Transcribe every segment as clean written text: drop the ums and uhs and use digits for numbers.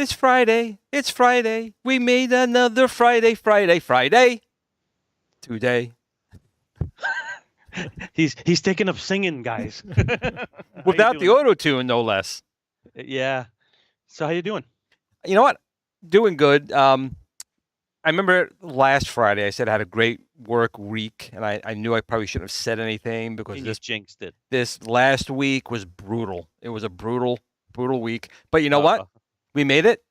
It's Friday. It's Friday. We made another Friday. Today. He's taking up singing, guys. Without the auto-tune, no less. Yeah. So how you doing? You know what? Doing good. I remember last Friday I said I had a great work week, and I knew I probably shouldn't have said anything because this jinxed it. This last week was brutal. It was a brutal week. But you know what? We made it.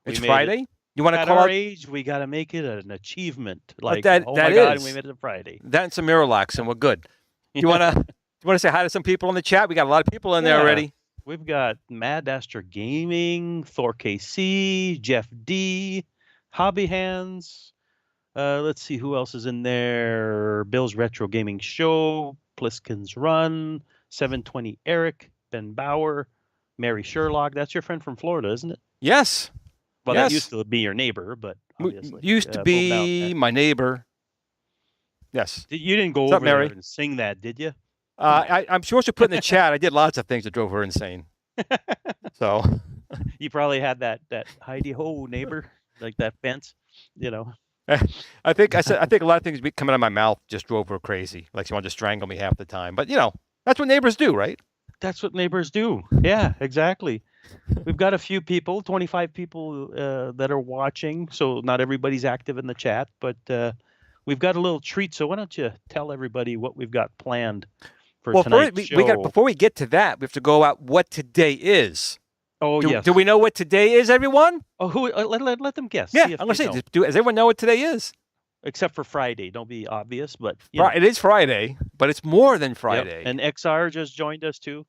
It's Friday. You want to call our out age? We got to make it an achievement. Like, that, oh that my God, is. we made it to Friday. That and some Miralax, and we're good. You want to say hi to some people in the chat? We got a lot of people in there already. We've got Mad Aster Gaming, Thor KC, Jeff D, Hobby Hands. Let's see who else is in there. Bill's Retro Gaming Show, Pliskin's Run, 720 Eric, Ben Bauer, Mary Sherlock. That's your friend from Florida, isn't it? Yes. Well, that used to be your neighbor, but obviously. Used to be my neighbor. Yes. You didn't go over there and sing that, did you? I'm supposed to put in the chat, I did lots of things that drove her insane. So. You probably had that hidey-ho neighbor, like that fence, you know. I think a lot of things coming out of my mouth just drove her crazy. Like she wanted to strangle me half the time. But, you know, that's what neighbors do, right? That's what neighbors do. Yeah, exactly. We've got a few people, 25 people that are watching. So not everybody's active in the chat, but we've got a little treat. So why don't you tell everybody what we've got planned for tonight's show? Before we get to that, we have to go out what today is. Oh, yes. Do we know what today is, everyone? Oh, let them guess. Yeah, I'm going to say, does everyone know what today is? Except for Friday. Don't be obvious, but... It is Friday, but it's more than Friday. Yep. And XR just joined us, too.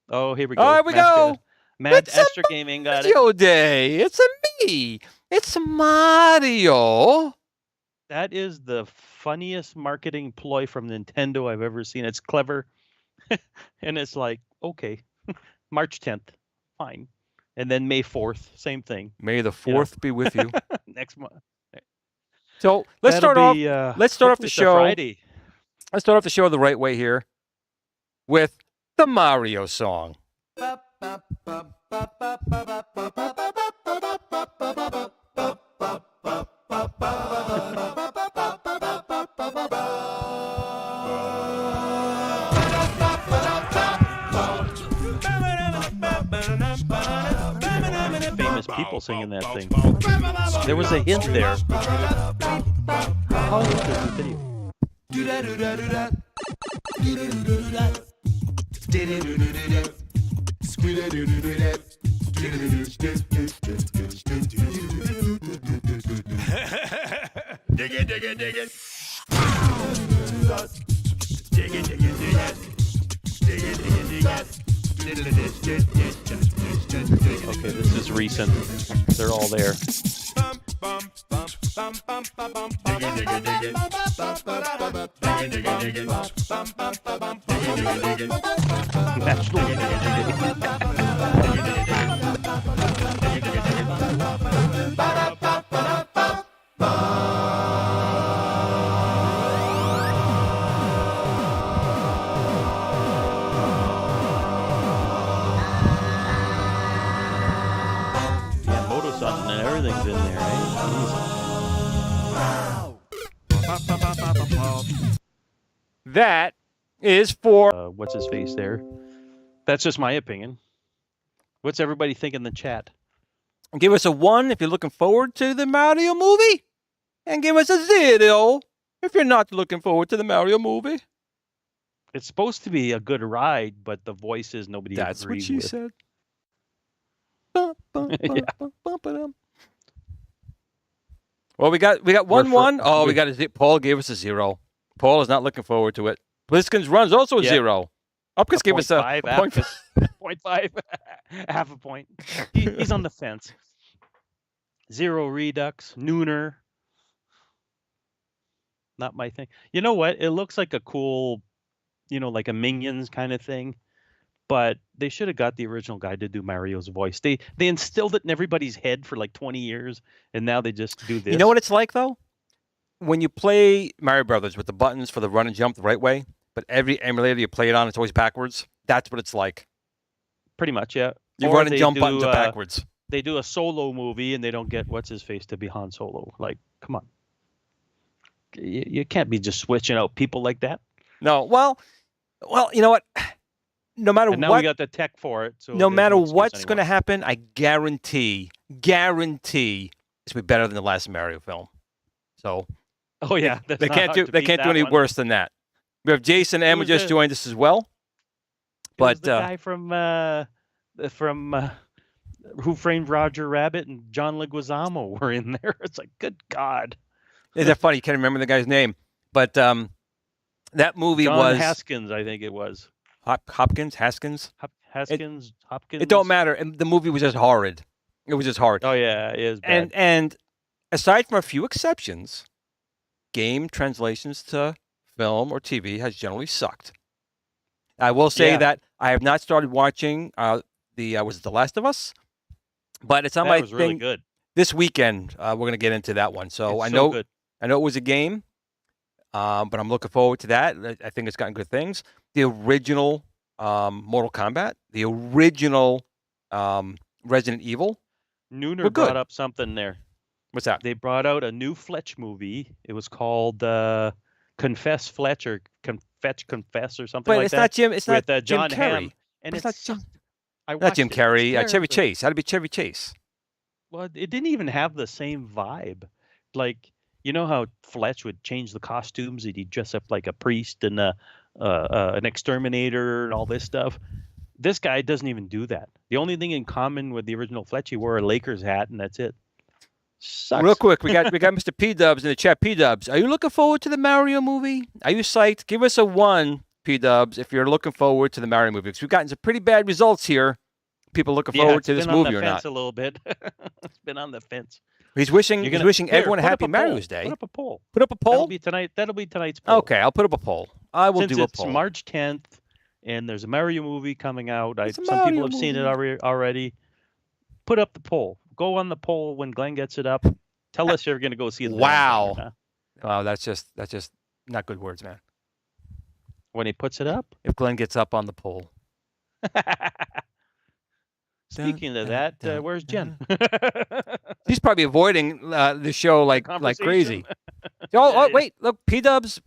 Oh, here we go. Oh, here we go. Mad Aster Gaming got it. Mario Day. It's me. It's Mario. That is the funniest marketing ploy from Nintendo I've ever seen. It's clever. And it's like, okay, March 10th. Fine. And then May 4th, same thing. May the 4th be with you. Next month. So let's start off the show. Friday. Let's start off the show the right way here with the Mario song. people singing that thing. There was a hint there. How old is this video? Dig it, dig it, dig it. Dig it, dig it, dig it. Dig it, dig it, dig it. Okay, this is recent. They're all there. Something and everything's in there, eh? That is for What's his face there? That's just my opinion. What's everybody think in the chat? give us a 1 if you're looking forward to the Mario movie, and give us a 0 if you're not looking forward to the Mario movie. It's supposed to be a good ride, but the voices nobody That's what agreed she with. said. Well, we got 1-1. Oh, we got a Paul gave us a 0. Paul is not looking forward to it. Bliskin's run's also a 0. Upkins gave us a 0.5. 0.5, half a point. He's on the fence. 0 Redux, Nooner. Not my thing. You know what? It looks like a cool, like a Minions kind of thing. But they should have got the original guy to do Mario's voice. They instilled it in everybody's head for like 20 years, and now they just do this. You know what it's like, though? When you play Mario Brothers with the buttons for the run and jump the right way, but every emulator you play it on, it's always backwards. That's what it's like. Pretty much, yeah. You run and jump buttons are backwards. They do a solo movie, and they don't get what's-his-face to be Han Solo. Like, come on. You can't be just switching out people like that. No, well, you know what? No matter and now what, we got the tech for it. So no matter no what's going to happen, I guarantee it's going to be better than the last Mario film. So, oh yeah, they can't do any worse than that. We have Jason Emma just joined us as well. But the guy from Who Framed Roger Rabbit and John Leguizamo were in there. It's like, good God. Isn't that funny? You can't remember the guy's name, but that movie was Haskins, I think it was. Hopkins, Haskins. Hopkins. It don't matter. And the movie was just horrid. It was just horrid. Oh yeah, it is bad. And aside from a few exceptions, game translations to film or TV has generally sucked. I will say that I have not started watching was it The Last of Us? But it's on my thing. Really good. This weekend, we're going to get into that one. So I know it was a game, but I'm looking forward to that. I think it's gotten good things. The original Mortal Kombat, the original Resident Evil. Nooner brought up something there. What's that? They brought out a new Fletch movie. It was called Confess Fletch or Confess or something like that. But it's not Jim. It's not John Jim Carrey. Hamm. And it's not Jim. Not Jim Carrey. Chevy Chase. How to be Chevy Chase? Well, it didn't even have the same vibe. Like, you know how Fletch would change the costumes? He'd dress up like a priest and an exterminator and all this stuff. This guy doesn't even do that. The only thing in common with the original Fletch, he wore a Lakers hat, and that's it. Sucks. Real quick, we got Mr. P Dubs in the chat. P Dubs, are you looking forward to the Mario movie? Are you psyched? Give us a 1, P Dubs, if you're looking forward to the Mario movie. Because we've gotten some pretty bad results here. People looking forward to this movie or not? It's been on the fence a little bit. It's been on the fence. He's wishing everyone a happy Mario's Day. Put up a poll. Put up a poll. That'll be tonight's poll. Okay, I'll put up a poll. I will do a poll. It's March 10th, and there's a Mario movie coming out. Some people have seen it already. Put up the poll. Go on the poll when Glenn gets it up. Tell us you're going to go see it. Wow. Wow, that's just not good words, man. When he puts it up? If Glenn gets up on the poll. Speaking of that, where's Jen? She's probably avoiding the show like crazy. Wait, look, P Dubs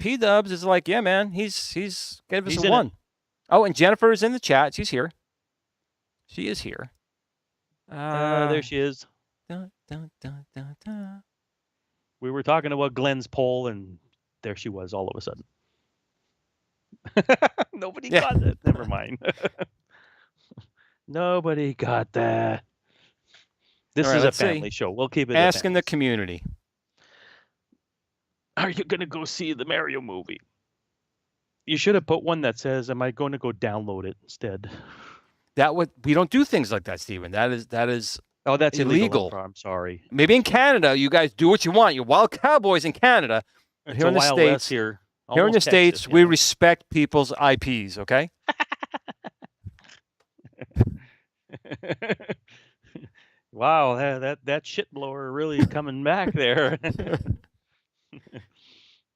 is like, yeah, man, he's gave us a 1. Oh, and Jennifer is in the chat. She's here. She is here. There she is. dun, dun, dun, dun, dun. We were talking about Glenn's poll, and there she was all of a sudden. Nobody Yeah. got that. Never mind. Nobody got that. This All right, is a let's see. family show. We'll keep it. Asking the community. Are you going to go see the Mario movie? You should have put one that says, "Am I going to go download it instead?" We don't do things like that, Stephen. That is Oh, that's illegal. I'm sorry. Maybe in Canada, you guys do what you want. You're wild cowboys in Canada. But It's here a in the Wild States, West here. here in the Almost Texas, States, you we know. respect people's IPs. Okay. Wow, that shit blower really coming back there.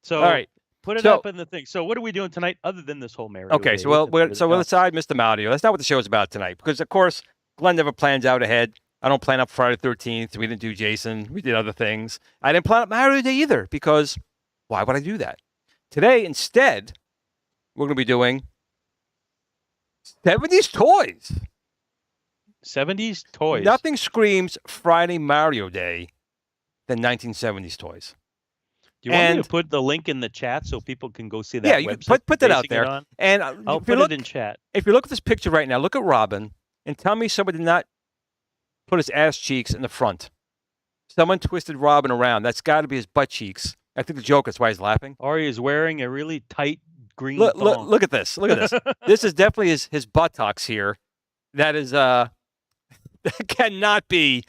So, All right. put it So- up in the thing. So, what are we doing tonight other than this whole Mario? Okay. Day? So Let's we'll put it down. aside Mr. Mario. That's not what the show is about tonight. Because of course, Glenn never plans out ahead. I don't plan up Friday the 13th. We didn't do Jason. We did other things. I didn't plan up Mario Day either because why would I do that? Today, instead, we're going to be doing 70s toys. 70s toys. Nothing screams Friday Mario Day than 1970s toys. Do you want me and- to put the link in the chat so people can go see that? Yeah, you website can put that you're out basing it there. on? And I'll if you put look, it in chat. if you look at this picture right now, look at Robin and tell me somebody did not put his ass cheeks in the front. Someone twisted Robin around. That's got to be his butt cheeks. I think the joke is why he's laughing. Or he is wearing a really tight green Look, thong. look at this. Look at this. This is definitely his buttocks here. That is that cannot be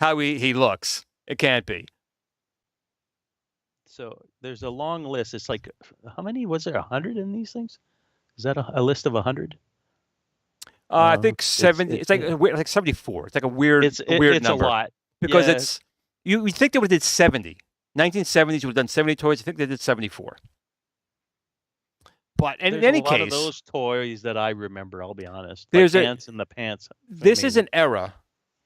how he looks. It can't be. So there's a long list. It's like, how many was there? 100 in these things? Is that a list of 100? I think It's- 70. It's, it's- like 74. It's like a weird It's weird number a lot. because Yeah. it's you think they would have did 70. 1970s would have done 70 toys. I think they did 74. But in There's any a lot case, of those toys that I remember. I'll be honest. There's like a- Ants in the Pants. this is amazing. an era,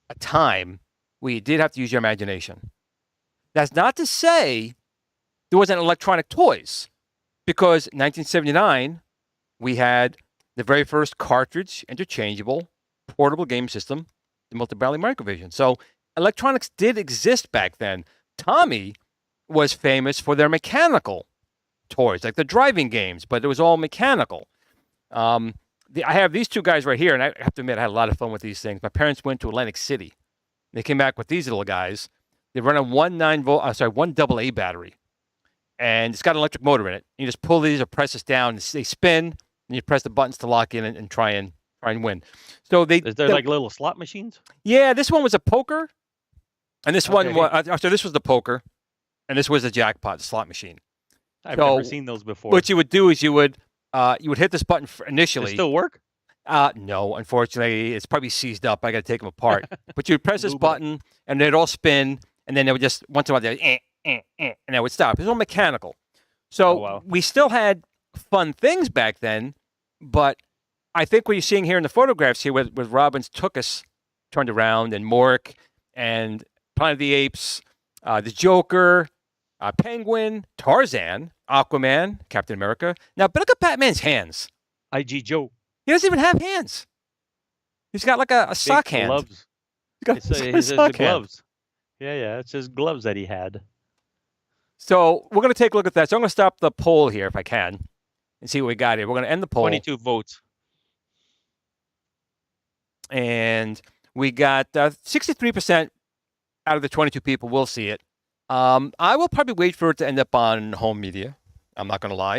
a time where you did have to use your imagination. That's not to say there wasn't electronic toys, because 1979 we had the very first cartridge interchangeable portable game system, the Multi-Valley Microvision. So electronics did exist back then. Tommy was famous for their mechanical toys, like the driving games, but it was all mechanical. I have these two guys right here, and I have to admit I had a lot of fun with these things. My parents went to Atlantic City. They came back with these little guys. They run a 1 AA battery, and it's got an electric motor in it. You just pull these or press this down, and they spin, and you press the buttons to lock in and try and win. So Is there like little slot machines? yeah, this one was a poker, and this one Okay. was so this was the poker, and this was the jackpot, the slot machine. I've So, never seen those before. What you would do is you would hit this button They initially. still work? No, unfortunately, it's probably seized up. I got to take them apart. But you would press this Lube 'em. button, and they'd all spin, and then they would just once in a while, they'd, and they would stop. It was all mechanical. So Oh, wow. we still had fun things back then, but I think what you're seeing here in the photographs here with Robin's Tookus turned around, and Mork, and Planet of the Apes, the Joker, Penguin, Tarzan, Aquaman, Captain America. Now, but look at Batman's hands. IG Joe. He doesn't even have hands. He's got like a sock Big hand. Gloves. He's got, It's, he's got a his sock hand. gloves. Yeah. It's his gloves that he had. So we're going to take a look at that. So I'm going to stop the poll here if I can and see what we got here. We're going to end the poll. 22 votes. And we got 63% out of the 22 people will see it. I will probably wait for it to end up on home media. I'm not going to lie.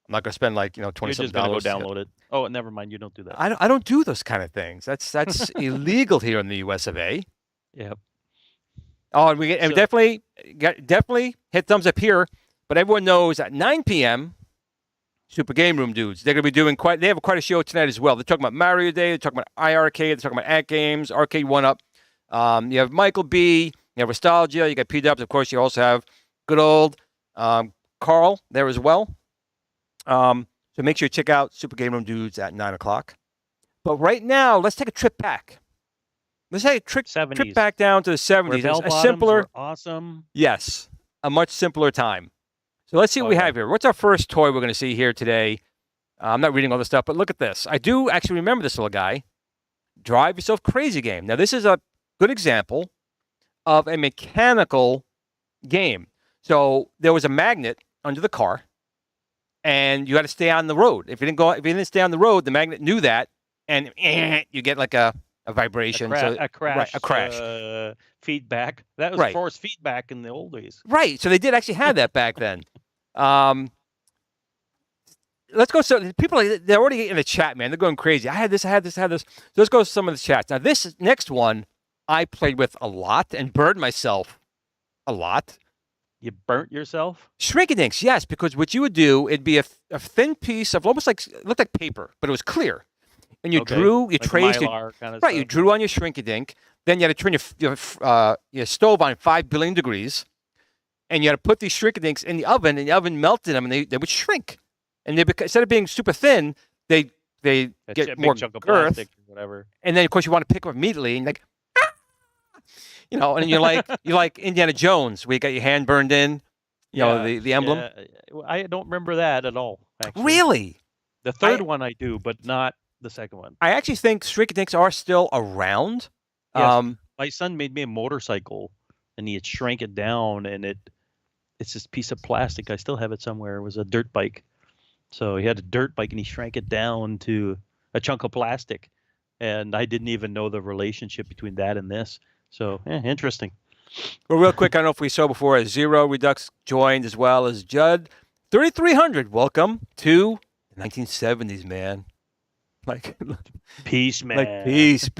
I'm not going to spend like, You're $20 just going to go download it. Oh, never mind. You don't do that. I don't do those kind of things. That's illegal here in the US of A. Yep. Oh, and we So- definitely hit thumbs up here. But everyone knows at 9 p.m., Super Game Room dudes, they're going to be doing they have quite a show tonight as well. They're talking about Mario Day. They're talking about iArcade. They're talking about At Games, Arcade 1-Up. You have Michael B. You have Nostalgia. You got P-Dubs. Of course, you also have good old Carl there as well. So make sure you check out Super Game Room dudes at 9 o'clock. But right now, let's take a trip back. Let's take a trip 70s. back down to the 70s. Where bell A bottoms simpler, were awesome. yes, a much simpler time. So let's see what we have here. What's our first toy we're going to see here today? I'm not reading all this stuff, but look at this. I do actually remember this little guy. Drive Yourself Crazy game. Now, this is a good example of a mechanical game. So there was a magnet under the car, and you had to stay on the road. If you didn't stay on the road, the magnet knew that, and you get like a vibration. A crash. Right, a crash. Feedback. That was Right. force feedback in the old days. Right. So they did actually have that back then. Let's go. So people, they're already in the chat, man. They're going crazy. I had this. So let's go to some of the chats. Now, this next one I played with a lot and burned myself a lot. You burnt yourself? Shrink-a-dinks, yes, because what you would do, it'd be a thin piece of almost like, it looked like paper, but it was clear. And you drew, you like traced it. Mylar kind of Right, stuff. you drew on your shrink-a-dink. Then you had to turn your stove on 5 billion degrees. And you had to put these shrink-a-dinks in the oven, and the oven melted them, and they would shrink. And instead of being super thin, they get more chunk of girth. plastic or whatever. And then, of course, you want to pick them up immediately, and like, you know, and you're like Indiana Jones, where you got your hand burned in, you know, the emblem. Yeah. I don't remember that at all, actually. Really? The third one I do, but not the second one. I actually think shrink-a-dinks are still around. Yes. My son made me a motorcycle, and he had shrank it down, and it's this piece of plastic. I still have it somewhere. It was a dirt bike. So he had a dirt bike, and he shrank it down to a chunk of plastic. And I didn't even know the relationship between that and this. So, interesting. Well, real quick, I don't know if we saw before, Zero Redux joined as well as Judd. 3,300, welcome to the 1970s, man. Like, peace, man. Like, peace.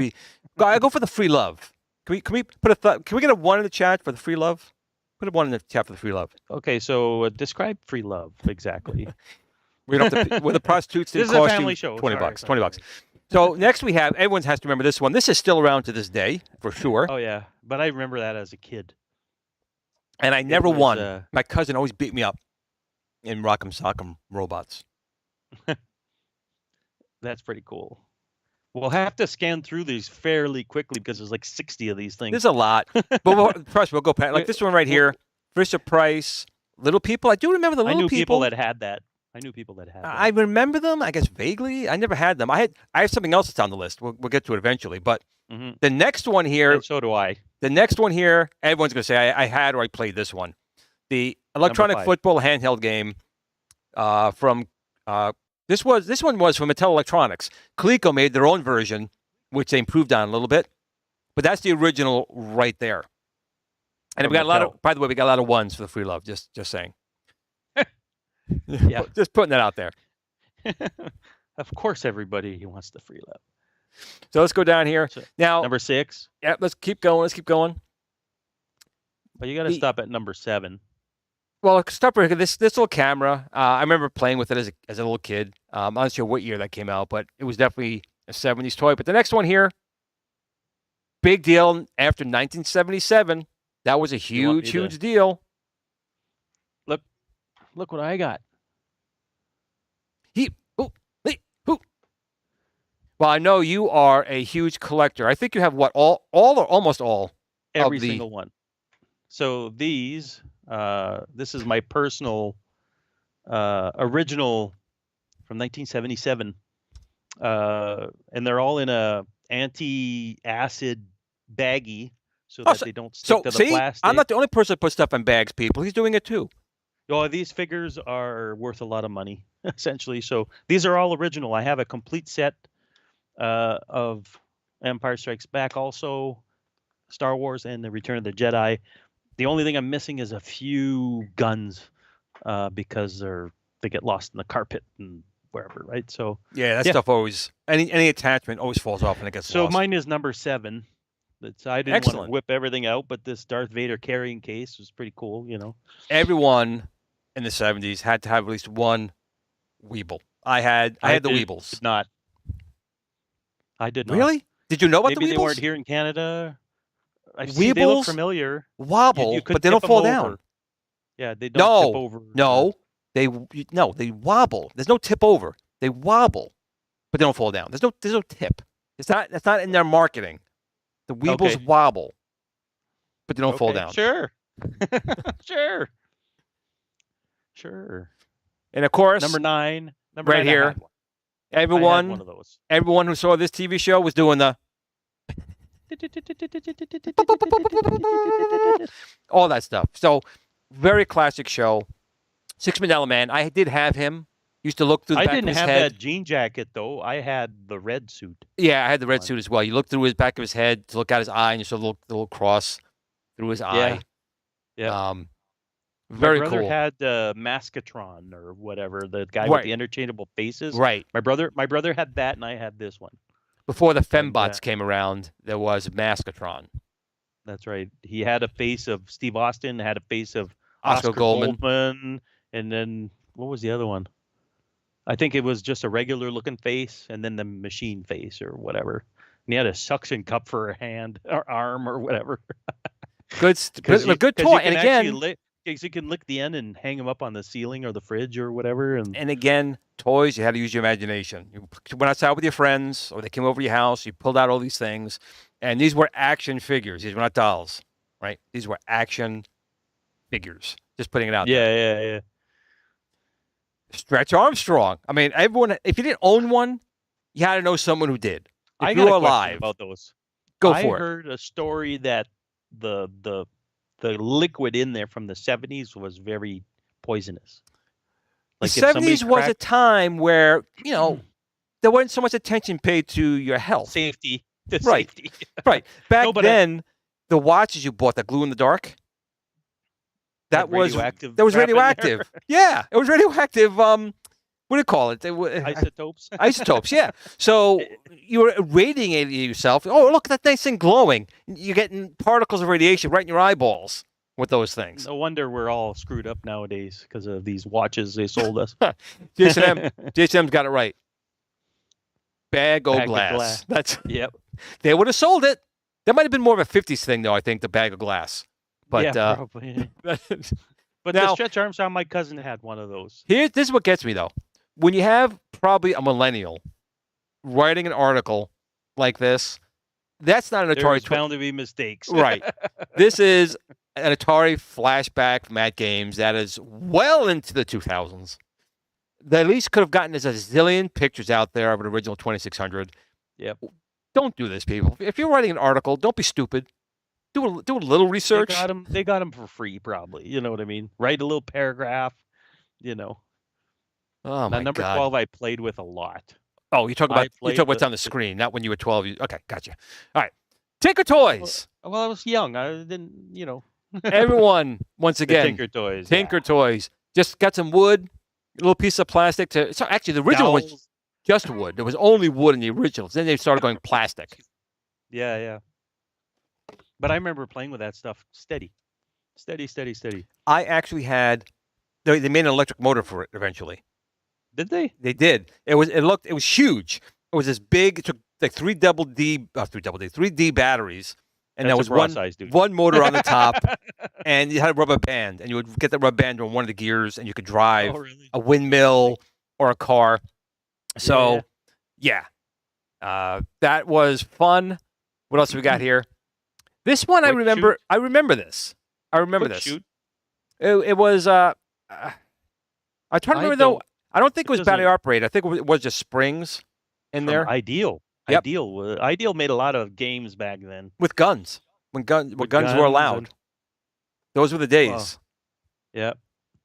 I go for the free love. Can we put can we get a 1 in the chat for the free love? Put a 1 in the chat for the free love. Okay, so describe free love exactly. We don't have to. With the prostitutes, this is cost a family you show. $20. $20. So next we have. Everyone has to remember this one. This is still around to this day for sure. Oh yeah, but I remember that as a kid. And I never won. My cousin always beat me up in Rock'em Sock'em Robots. That's pretty cool. We'll have to scan through these fairly quickly because there's like 60 of these things. There's a lot. But trust me, we'll go past. Like this one right here, Fisher Price, Little People. I do remember the Little People. I knew people that had that. I remember them, I guess, vaguely. I never had them. I have something else that's on the list. We'll get to it eventually. But the next one here. And so do I. The next one here, everyone's going to say, I had or I played this one. The electronic football handheld game from this one was from Mattel Electronics. Coleco made their own version, which they improved on a little bit, but that's the original right there. And we got a lot of. By the way, we got a lot of 1s for the free love. Just saying. Yeah, just putting that out there. Of course, everybody wants the free love. So let's go down here now. Number 6. Yeah, let's keep going. But you got to stop at number 7. Well, stop right here. This little camera. I remember playing with it as a little kid. I'm not sure what year that came out, but it was definitely a 70s toy. But the next one here, big deal after 1977. That was a huge deal. Look what I got. Well, I know you are a huge collector. I think you have what all or almost all. Every single one. So these. This is my personal original from 1977, and they're all in a anti-acid baggie so that they don't stick to the plastic. I'm not the only person that puts stuff in bags, people. He's doing it too. Oh, these figures are worth a lot of money, essentially. So these are all original. I have a complete set of Empire Strikes Back, also Star Wars, and the Return of the Jedi. The only thing I'm missing is a few guns because they get lost in the carpet and wherever, right? So yeah, that stuff always any attachment always falls off and it gets lost. So mine is number 7. I didn't want to whip everything out, but this Darth Vader carrying case was pretty cool, you know. Everyone in the 70s had to have at least one Weeble. I had the Weebles. I did not. Really? Did you know about the Weebles? Maybe they weren't here in Canada. They look familiar. Wobble, but they don't fall down. Yeah, they don't tip over. No, they wobble. There's no tip over. They wobble, but they don't fall down. There's no tip. That's not in their marketing. The Weebles wobble, but they don't fall down. Sure. Sure. And of course, number 9. Right here. Everyone who saw this TV show was doing the all that stuff. So very classic show. $6 Million Man. I did have him. Used to look through the I back didn't of his have head. that jean jacket though. I had the red suit. Yeah, I had the red suit as well. You look through his back of his head to look at his eye, and you saw the little cross through his eye. Yeah. Very My brother cool. had Maskatron or whatever, the guy with the interchangeable faces. Right. My brother had that, and I had this one. Before the fembots came around, there was Maskatron. That's right. He had a face of Steve Austin, had a face of Oscar Goldman, and then what was the other one? I think it was just a regular looking face, and then the machine face or whatever. And he had a suction cup for a hand or arm or whatever. Good toy. And again, because you can lick the end and hang them up on the ceiling or the fridge or whatever. And again, toys, you had to use your imagination. You went outside with your friends, or they came over to your house. You pulled out all these things, and these were action figures. These were not dolls, right? These were action figures. Just putting it out there. Yeah. Stretch Armstrong. I mean, everyone. If you didn't own one, you had to know someone who did. If I you got were a alive, question about those. go I for it. heard a story that the liquid in there from the 70s was very poisonous. The 70s was a time where, there wasn't so much attention paid to your health. Safety. Right. Safety. Right. Back then, the watches you bought that glue in the dark, that was radioactive. Yeah, it was radioactive. What do you call it? Isotopes. Isotopes, yeah. So you were radiating yourself. Oh, look, that nice thing glowing. You're getting particles of radiation right in your eyeballs with those things. No wonder we're all screwed up nowadays because of these watches they sold us. JSM's got it right. Bag o' glass. Yep. They would have sold it. That might have been more of a 50s thing, though, I think, the bag of glass. But, yeah, probably. But now, the Stretch Armstrong, my cousin had one of those. This is what gets me, though. When you have probably a millennial writing an article like this, that's not an Atari. There's bound to be mistakes. Right. This is an Atari flashback from Matt Games that is well into the 2000s. They at least could have gotten us a zillion pictures out there of an original 2600. Yep. Don't do this, people. If you're writing an article, don't be stupid. Do a little research. They got them for free, probably. You know what I mean? Write a little paragraph. Oh my God. Number 12, I played with a lot. Oh, you talk about what's on the screen, not when you were 12. Okay, gotcha. All right, Tinker Toys. Well, I was young. I didn't, Everyone, once again, Tinker Toys. Tinker Toys. Just got some wood, a little piece of plastic to. So actually, the original was just wood. There was only wood in the originals. Then they started going plastic. Yeah. But I remember playing with that stuff steady. I actually had. They made an electric motor for it eventually. Did they? They did. It was huge. It was this big. It took like 3D batteries, and there was one motor on the top, and you had a rubber band, and you would get the rubber band on one of the gears, and you could drive a windmill or a car. So, yeah. That was fun. What else have we got here? This one I remember. Shoot. I remember this. Shoot. It was. I try to remember though. I don't think it was battery operated. I think it was just springs in there. Ideal. Yep. Ideal made a lot of games back then with guns. When guns were allowed. Those were the days. Yep.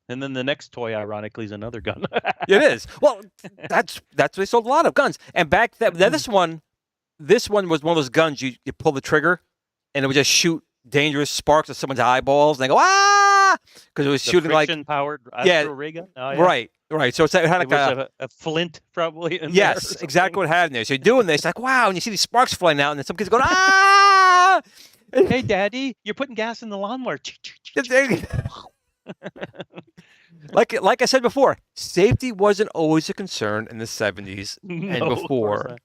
And then the next toy, ironically, is another gun. It is. Well, that's they sold a lot of guns. And back then, this one was one of those guns you pull the trigger, and it would just shoot dangerous sparks at someone's eyeballs, and they go because it was shooting like powered ray gun. Oh, yeah. Right. So it had like a flint probably. Yes, exactly what it had in there. So you're doing this like wow, and you see these sparks flying out, and then some kids going Hey, Daddy, you're putting gas in the lawnmower. Like I said before, safety wasn't always a concern in the 70s and before.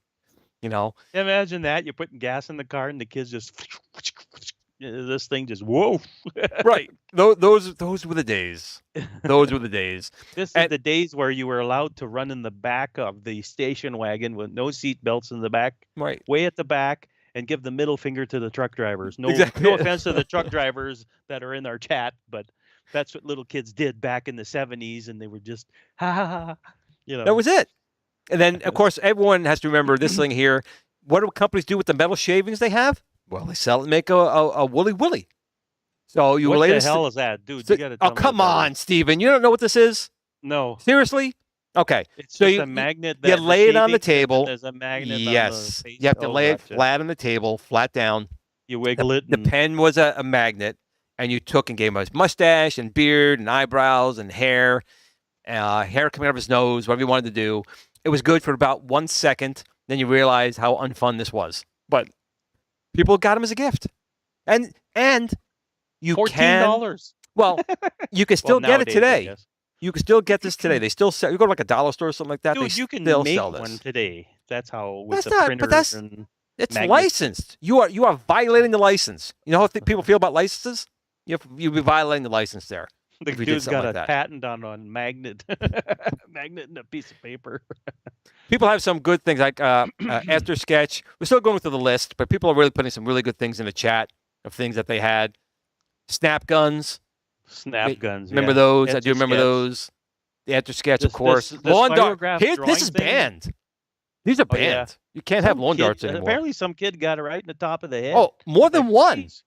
Imagine that you're putting gas in the car and the kids just this thing just whoa. Right. Those were the days. Those were the days. This is the days where you were allowed to run in the back of the station wagon with no seat belts in the back, right, way at the back, and give the middle finger to the truck drivers. No offense to the truck drivers that are in our chat, but that's what little kids did back in the 70s, and they were just That was it. And then, of course, everyone has to remember this thing here. What do companies do with the metal shavings they have? Well, they sell it and make a Wooly Willy. So you What relate the this to- hell is that, dude? You gotta tell me come what that on, is. Steven. You don't know what this is? No, Seriously? Okay. it's So just you a magnet. you That lay it on the shavings, and then table. there's a magnet on the Yes. face. You have to Oh, lay it gotcha. flat on the table, flat down. You wiggle it. The And, pen was a magnet, and you took and gave him a mustache and beard and eyebrows and hair coming out of his nose, whatever you wanted to do. It was good for about 1 second. Then you realize how unfun this was. But people got him as a gift, and you can $14. well, you can still Well, get it nowadays, I today. guess. You can still get this today. They still sell. You go to like a dollar store or something like that. Dude, they you can still make sell this. one today. That's how with That's the not- but printer that's- and It's magnets. licensed. You are violating the license. You know how people feel about licenses? You'll be violating the license there. the if we did dude's something got like a that. patent on magnet, magnet and a piece of paper. People have some good things like After Sketch. We're still going through the list, but people are really putting some really good things in the chat of things that they had. Snap guns. Snap guns. Remember yeah. those? I Etch do a remember Sketch. those. The After Sketch, of This- course. this Lawn dart. spirograph This drawing is thing? banned. These are Oh, yeah. banned. You can't have Some lawn kid- darts anymore. Apparently, some kid got it right in the top of the head. Oh, more than Like, one. "Jeez."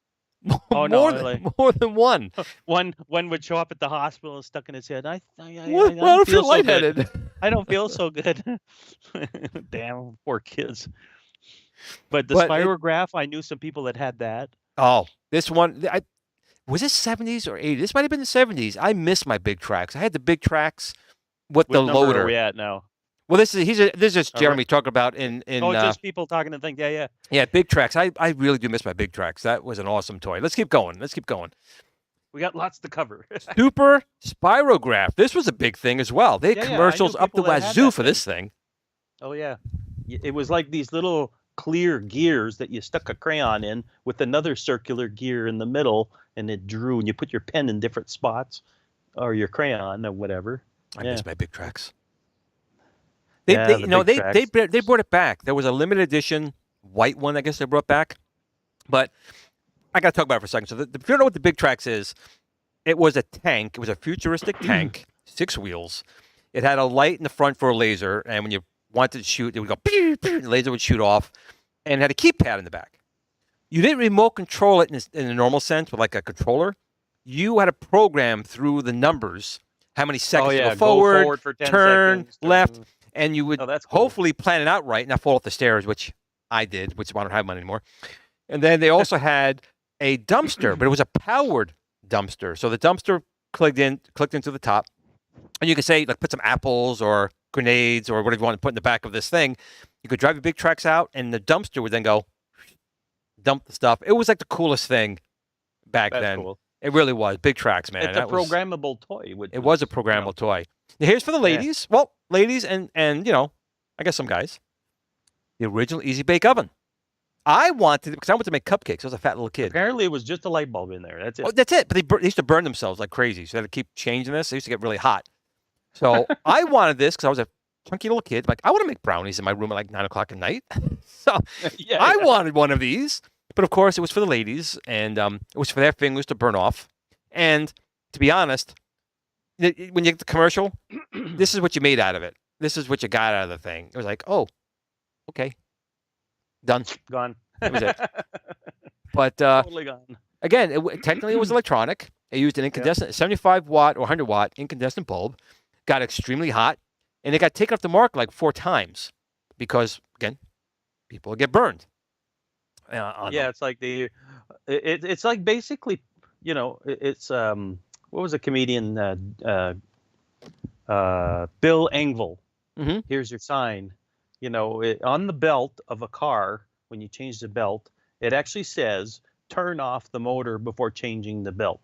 Oh, no, more, like- more than one. One would show up at the hospital and stuck in his head. I Well, I don't feel so good. lightheaded. I don't feel so good. Damn, poor kids. But the But it- spirograph, I knew some people that had that. Oh, this one, was it 70s or 80s? This might have been the 70s. I miss my big tracks. I had the big tracks with What the number loader. are we at now? Well, this is just All Jeremy talking about in Just people talking and things. Yeah. yeah, big tracks. I really do miss my big tracks. That was an awesome toy. Let's keep going. We got lots to cover. Super Spirograph. This was a big thing as well. They had Yeah, I knew commercials up the people that had wazoo that for this thing. Oh yeah, it was like these little clear gears that you stuck a crayon in with another circular gear in the middle, and it drew. And you put your pen in different spots, or your crayon or whatever. I Yeah. miss my big tracks. Yeah, They the you know big they brought it back. There was a limited edition white one, I guess they brought back. But I got to talk about it for a second. So if you don't know what the big tracks is, it was a tank. It was a futuristic tank, 6 wheels. It had a light in the front for a laser, and when you wanted to shoot, it would go. The laser would shoot off, and it had a keypad in the back. You didn't remote control it in a normal sense with like a controller. You had to program through the numbers how many seconds to go forward, for 10 turn, seconds, left, and you would Oh, that's cool. hopefully plan it out right, not fall off the stairs, which I did, which I don't have one anymore. And then they also had a dumpster, but it was a powered dumpster. So the dumpster clicked into the top, and you could say like put some apples or grenades or whatever you want to put in the back of this thing. You could drive your big tracks out, and the dumpster would then go dump the stuff. It was like the coolest thing back That's then. cool. It really was. Big tracks, man. It's a That was- programmable toy. Which it was a programmable toy. Now, here's for the ladies. Well, ladies and I guess some guys. The original Easy Bake Oven. I wanted because I wanted to make cupcakes. I was a fat little kid. Apparently, it was just a light bulb in there. That's it. Oh, that's it. But they used to burn themselves like crazy, so they had to keep changing this. They used to get really hot. So I wanted this because I was a chunky little kid. Like I want to make brownies in my room at like 9 o'clock at night. So Yeah, I yeah. wanted one of these. But of course, it was for the ladies, and it was for their fingers to burn off. And to be honest, when you get the commercial, this is what you made out of it. This is what you got out of the thing. It was like, oh, okay, done. Gone. That was it. But Totally gone. again, technically it was electronic. It used an incandescent, 75 watt or 100 watt incandescent bulb. Got extremely hot, and it got taken off the market like 4 times because again, people get burned. On Yeah, them. it's like it's like basically, it's what was a comedian Bill Engvall. Mhm. Here's your sign. On the belt of a car, when you change the belt, it actually says turn off the motor before changing the belt.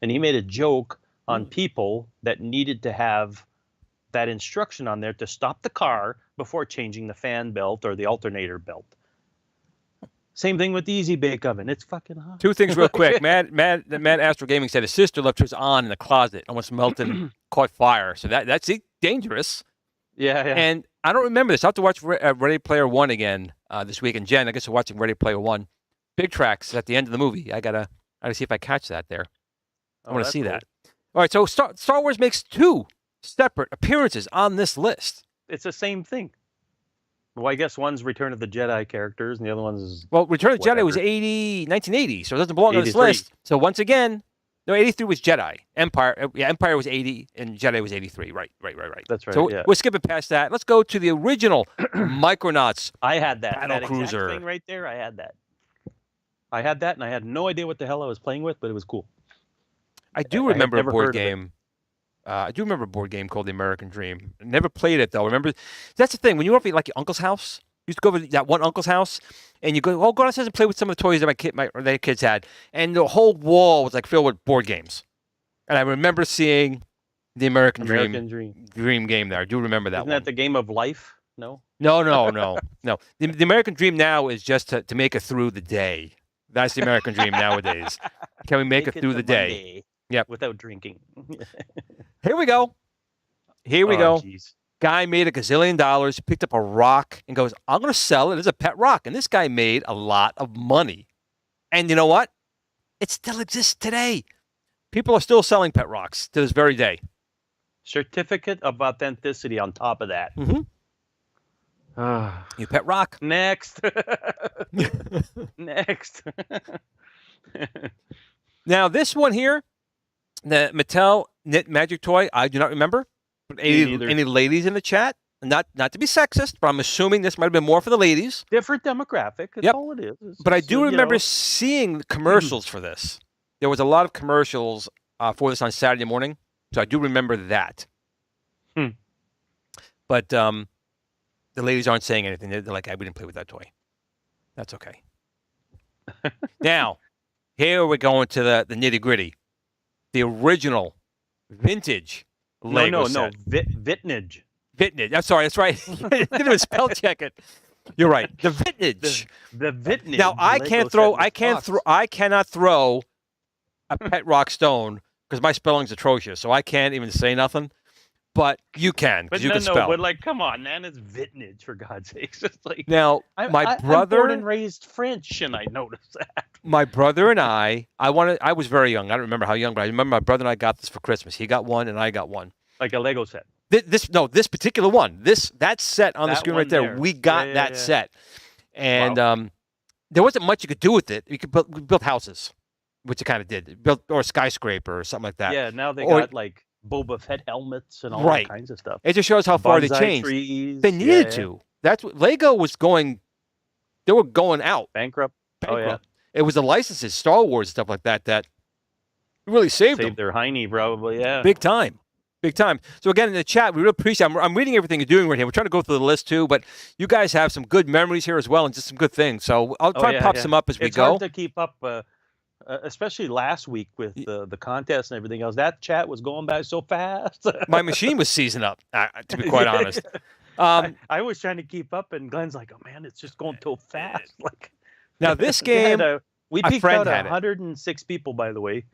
And he made a joke on people that needed to have that instruction on there to stop the car before changing the fan belt or the alternator belt. Same thing with the Easy Bake Oven. It's fucking hot. 2 things real quick. Mad Astro Gaming said his sister left hers on in the closet, almost melted and caught fire. So that's dangerous. Yeah. And I don't remember this. I have to watch Ready Player One again this week. And Jen, I guess we're watching Ready Player One. Big tracks at the end of the movie. I gotta see if I catch that there. I want to that's see cool. that. All right, so Star Wars makes 2 separate appearances on this list. It's the same thing. Well, I guess one's Return of the Jedi characters, and the other one's Well, Return of the Jedi was Whatever. 1980, so it doesn't belong on this 83. list. So once again, no, 83 was Jedi. Empire was 80, and Jedi was 83. Right. That's right. So yeah. we're skipping past that. Let's go to the original Micronauts. I had that Battle exact Cruiser. thing right there. I had that, and I had no idea what the hell I was playing with, but it was cool. I do I had remember a never board heard of it. game. I do remember a board game called The American Dream. Never played it though. Remember, that's the thing. When you were like your uncle's house, you used to go over to that one uncle's house, and you go downstairs and play with some of the toys that their kids had, and the whole wall was like filled with board games. And I remember seeing the American Dream game there. I do remember that Isn't one. that the game of life? No. No. The American Dream now is just to make it through the day. That's the American Dream nowadays. Can we make it through the day? Monday Yep. Without drinking. Here we go. Geez. Guy made $1 gazillion, picked up a rock, and goes, I'm going to sell it as a pet rock. And this guy made a lot of money. And you know what? It still exists today. People are still selling pet rocks to this very day. Certificate of authenticity on top of that. Mm-hmm. You pet rock. Next. Next. Now, this one here, the Mattel Knit Magic Toy, I do not remember. Any ladies in the chat? Not to be sexist, but I'm assuming this might have been more for the ladies. Different demographic. That's all it is. But I do remember seeing commercials for this. There was a lot of commercials for this on Saturday morning, so I do remember that. But the ladies aren't saying anything. They're like, we didn't play with that toy. That's okay. Now, here we're going to the nitty-gritty. The original vintage Lego set. Vintage. Vintage. I'm sorry, that's right. I didn't even spell check it. You're right. The vintage. The vintage. Now I cannot throw a pet rock stone because my spelling's atrocious, so I can't even say nothing. But you can, because you can spell. But like, come on, man, it's vintage for God's sakes. It's like now, my brother I'm born and raised French, and I noticed that. My brother and I was very young. I don't remember how young, but I remember my brother and I got this for Christmas. He got one, and I got one. Like a Lego set. This particular one. That set on the screen right there. We got that set, and there wasn't much you could do with it. We build houses, which it kind of did. Or a skyscraper or something like that. Yeah, now they got like Boba Fett helmets and all kinds of stuff. It just shows how far they changed. Trees. They needed to. That's what Lego was going. They were going out bankrupt. Oh yeah. It was the licenses, Star Wars, stuff like that really saved them. Their hiney, probably. Yeah. Big time. So again, in the chat, we really appreciate. I'm reading everything you're doing right here. We're trying to go through the list too, but you guys have some good memories here as well, and just some good things. So I'll try to pop some up as we go. It's hard to keep up. Especially last week with the contest and everything else. That chat was going by so fast. My machine was seizing up, to be quite honest. I was trying to keep up, and Glenn's like, "Oh man, it's just going so fast." Like, now this game, we peaked out 106 people, by the way.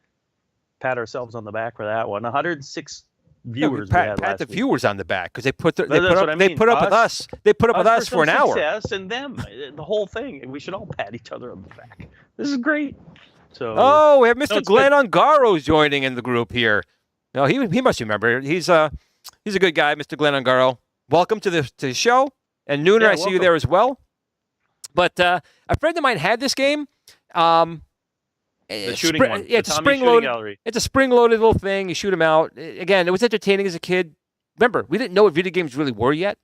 Pat ourselves on the back for that one. 106 viewers. Pat the viewers on the back because they put up with us. They put up with us for an hour. Success and them, the whole thing, and we should all pat each other on the back. This is great. So, we have Mr. Glenn Ungaro joining in the group here. No, he must remember. He's a good guy, Mr. Glenn Ungaro. Welcome to the show. And Nooner, I see you there as well. But a friend of mine had this game. The shooting one. Yeah, it's a spring-loaded. It's a spring-loaded little thing. You shoot them out. Again, it was entertaining as a kid. Remember, we didn't know what video games really were yet.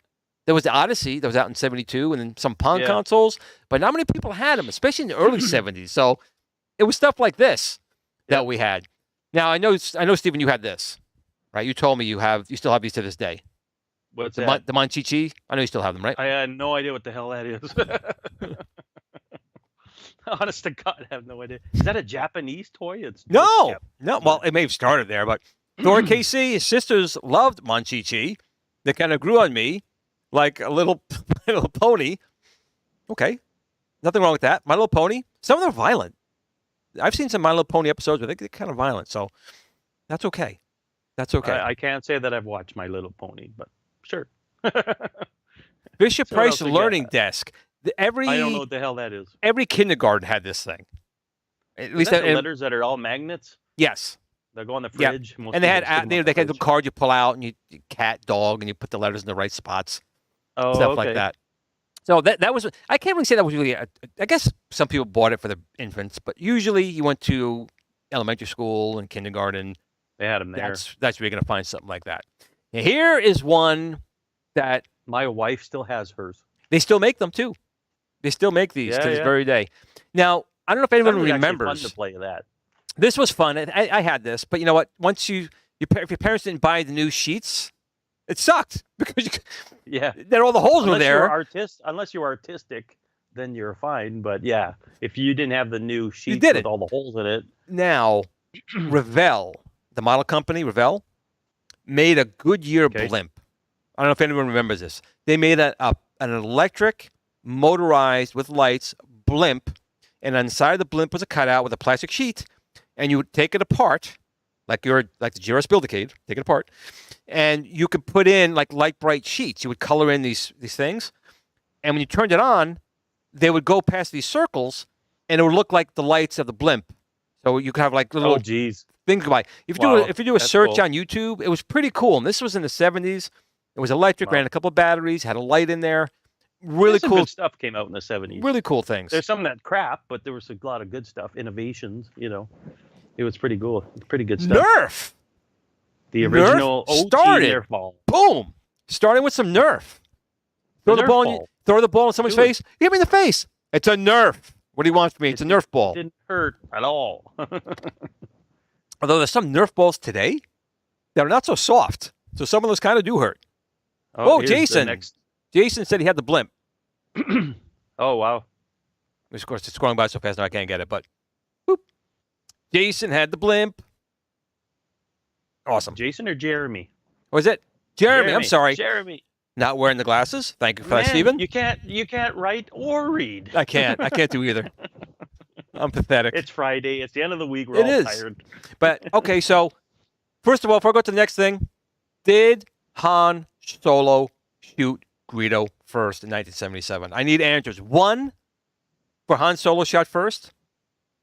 There was the Odyssey that was out in '72, and then some Pong consoles. But not many people had them, especially in the early '70s. So it was stuff like this that we had. Now I know, Stephen, you had this, right? You told me you still have these to this day. What's that? The Monchichi. I know you still have them, right? I had no idea what the hell that is. Honest to God, I have no idea. Is that a Japanese toy? No. Well, it may have started there, but Thor KC, his sisters loved Monchichi. They kind of grew on me like a little pony. Okay, nothing wrong with that. My Little Pony. Some of them are violent. I've seen some My Little Pony episodes, but they're kind of violent, so that's okay. That's okay. I can't say that I've watched My Little Pony, but sure. Bishop Price Learning Desk. I don't know what the hell that is. Every kindergarten had this thing. At least the letters that are all magnets. Yes. They go on the fridge. Yep. And they had the card you pull out, and you cat, dog, and you put the letters in the right spots. Oh, stuff like that. So that was, I can't really say that was really, I guess some people bought it for the infants, but usually you went to elementary school and kindergarten. They had them there. That's where you're going to find something like that. Now, here is one that My wife still has hers. they still make them too. They still make these to this very day. Now, I don't know if anyone remembers. Fun to play that. This was fun. I had this, but you know what? Once if your parents didn't buy the new sheets, it sucked because then all the holes were there. Unless you're artistic, then you're fine. But yeah, if you didn't have the new sheets with all the holes in it. Now, Revell, the model company, Revell, made a Goodyear blimp. I don't know if anyone remembers this. They made an electric, motorized with lights blimp, and on the side of the blimp was a cutout with a plastic sheet, and you would take it apart, like the GRS Build-A-Cade, take it apart, and you could put in like light bright sheets. You would color in these things, and when you turned it on, they would go past these circles, and it would look like the lights of the blimp. So you could have like little things go by. If you do a search on YouTube, it was pretty cool. And this was in the 70s. It was electric, ran a couple of batteries, had a light in there. Really cool. Some good stuff came out in the 70s. Really cool things. There's some of that crap, but there was a lot of good stuff. Innovations, It was pretty cool. Pretty good stuff. Nerf. The original Nerf started. Nerf ball. Boom. Starting with some Nerf. Throw the ball in someone's face. Hit me in the face. It's a Nerf. What do you want from me? It's a Nerf ball. It didn't hurt at all. Although there's some Nerf balls that are not so soft. So some of those kind of do hurt. Oh, Jason. Jason said he had the blimp. Oh, wow. Of course, it's scrolling by so fast now I can't get it, but boop. Jason had the blimp. Awesome. Jason or Jeremy? Was it? Jeremy, I'm sorry. Jeremy. Not wearing the glasses. Thank you for that, Stephen. You can't write or read. I can't do either. I'm pathetic. It's Friday. It's the end of the week. We're all tired. But, okay, so, first of all, before I go to the next thing, did Han Solo shoot Greedo first in 1977? I need answers. 1, for Han Solo shot first.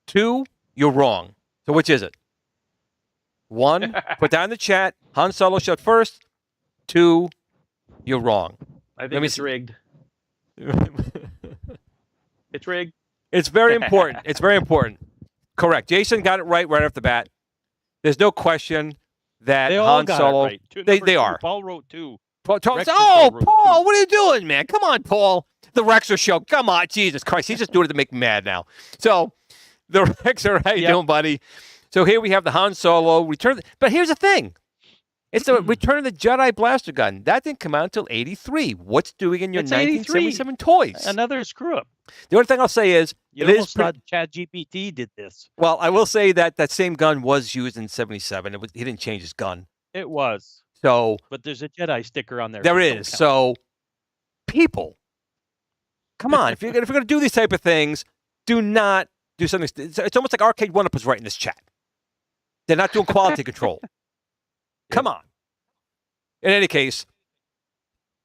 2, you're wrong. So which is it? 1, put down in the chat. Han Solo shot first. 2, you're wrong. I think it's rigged. It's rigged. It's very important. It's very important. Correct. Jason got it right off the bat. There's no question that Han Solo. It right. They are. Paul wrote 2. Paul, Paul, what are you doing, man? Come on, Paul. The Rexer show. Come on, Jesus Christ. He's just doing it to make me mad now. So, the Rexer, how you doing, buddy? So here we have the Han Solo return. But here's the thing. It's the Return of the Jedi blaster gun. That didn't come out until 83. What's doing in your 1977 toys? Another screw-up. The only thing I'll say is... You almost thought ChatGPT did this. Well, I will say that same gun was used in 77. He didn't change his gun. It was. So... But there's a Jedi sticker on there. There is. So, people, come on. if you're going to do these type of things, do not do something... It's almost like Arcade 1-Up was right in this chat. They're not doing quality control. Come on. In any case,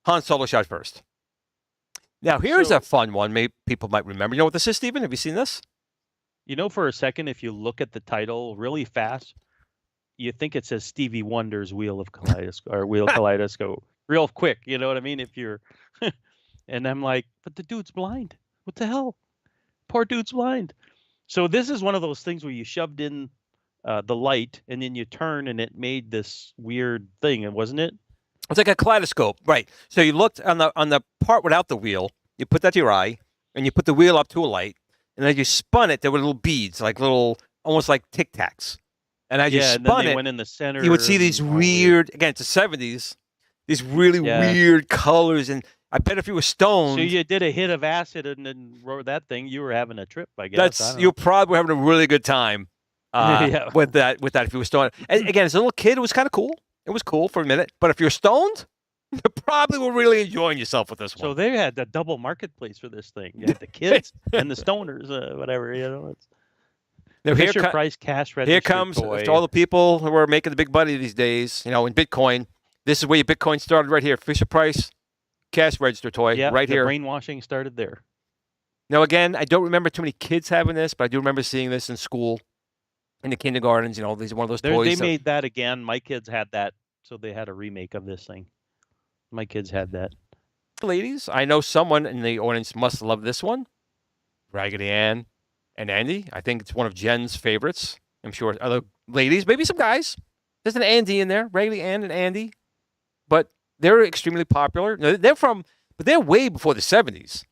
Han Solo shot first. Now, here's a fun one. Maybe people might remember. You know what this is, Stephen? Have you seen this? For a second, if you look at the title really fast, you think it says Stevie Wonder's Wheel of Kaleidoscope or Wheel Kaleidoscope. Real quick, you know what I mean? If you're, and I'm like, but the dude's blind. What the hell? Poor dude's blind. So this is one of those things where you shoved in the light, and then you turn, and it made this weird thing, wasn't it? It's like a kaleidoscope, right? So you looked on the part without the wheel. You put that to your eye, and you put the wheel up to a light, and as you spun it, there were little beads, like little, almost like Tic Tacs. And as you spun it, went in the center. You would see these weird, again, it's the 70s, these really weird colors, and I bet if you were stoned. So you did a hit of acid and then wrote that thing, you were having a trip, I guess. You probably were having a really good time. With that, if you were stoned. And again, as a little kid, it was kind of cool. It was cool for a minute. But if you're stoned, you probably were really enjoying yourself with this one. So they had the double marketplace for this thing. You had the kids and the stoners, whatever. Now, Fisher Price cash register. Here comes to all the people who are making the big money these days. In Bitcoin, this is where your Bitcoin started right here. Fisher Price cash register toy right here. Brainwashing started there. Now, again, I don't remember too many kids having this, but I do remember seeing this in school. In the kindergartens, these are one of those toys. They made that again. My kids had that, so they had a remake of this thing. My kids had that. the ladies. I know someone in the audience must love this one. Raggedy Ann and Andy. I think it's one of Jen's favorites. I'm sure other ladies, maybe some guys. There's an Andy in there, Raggedy Ann and Andy. But they're extremely popular. But they're way before the 70s.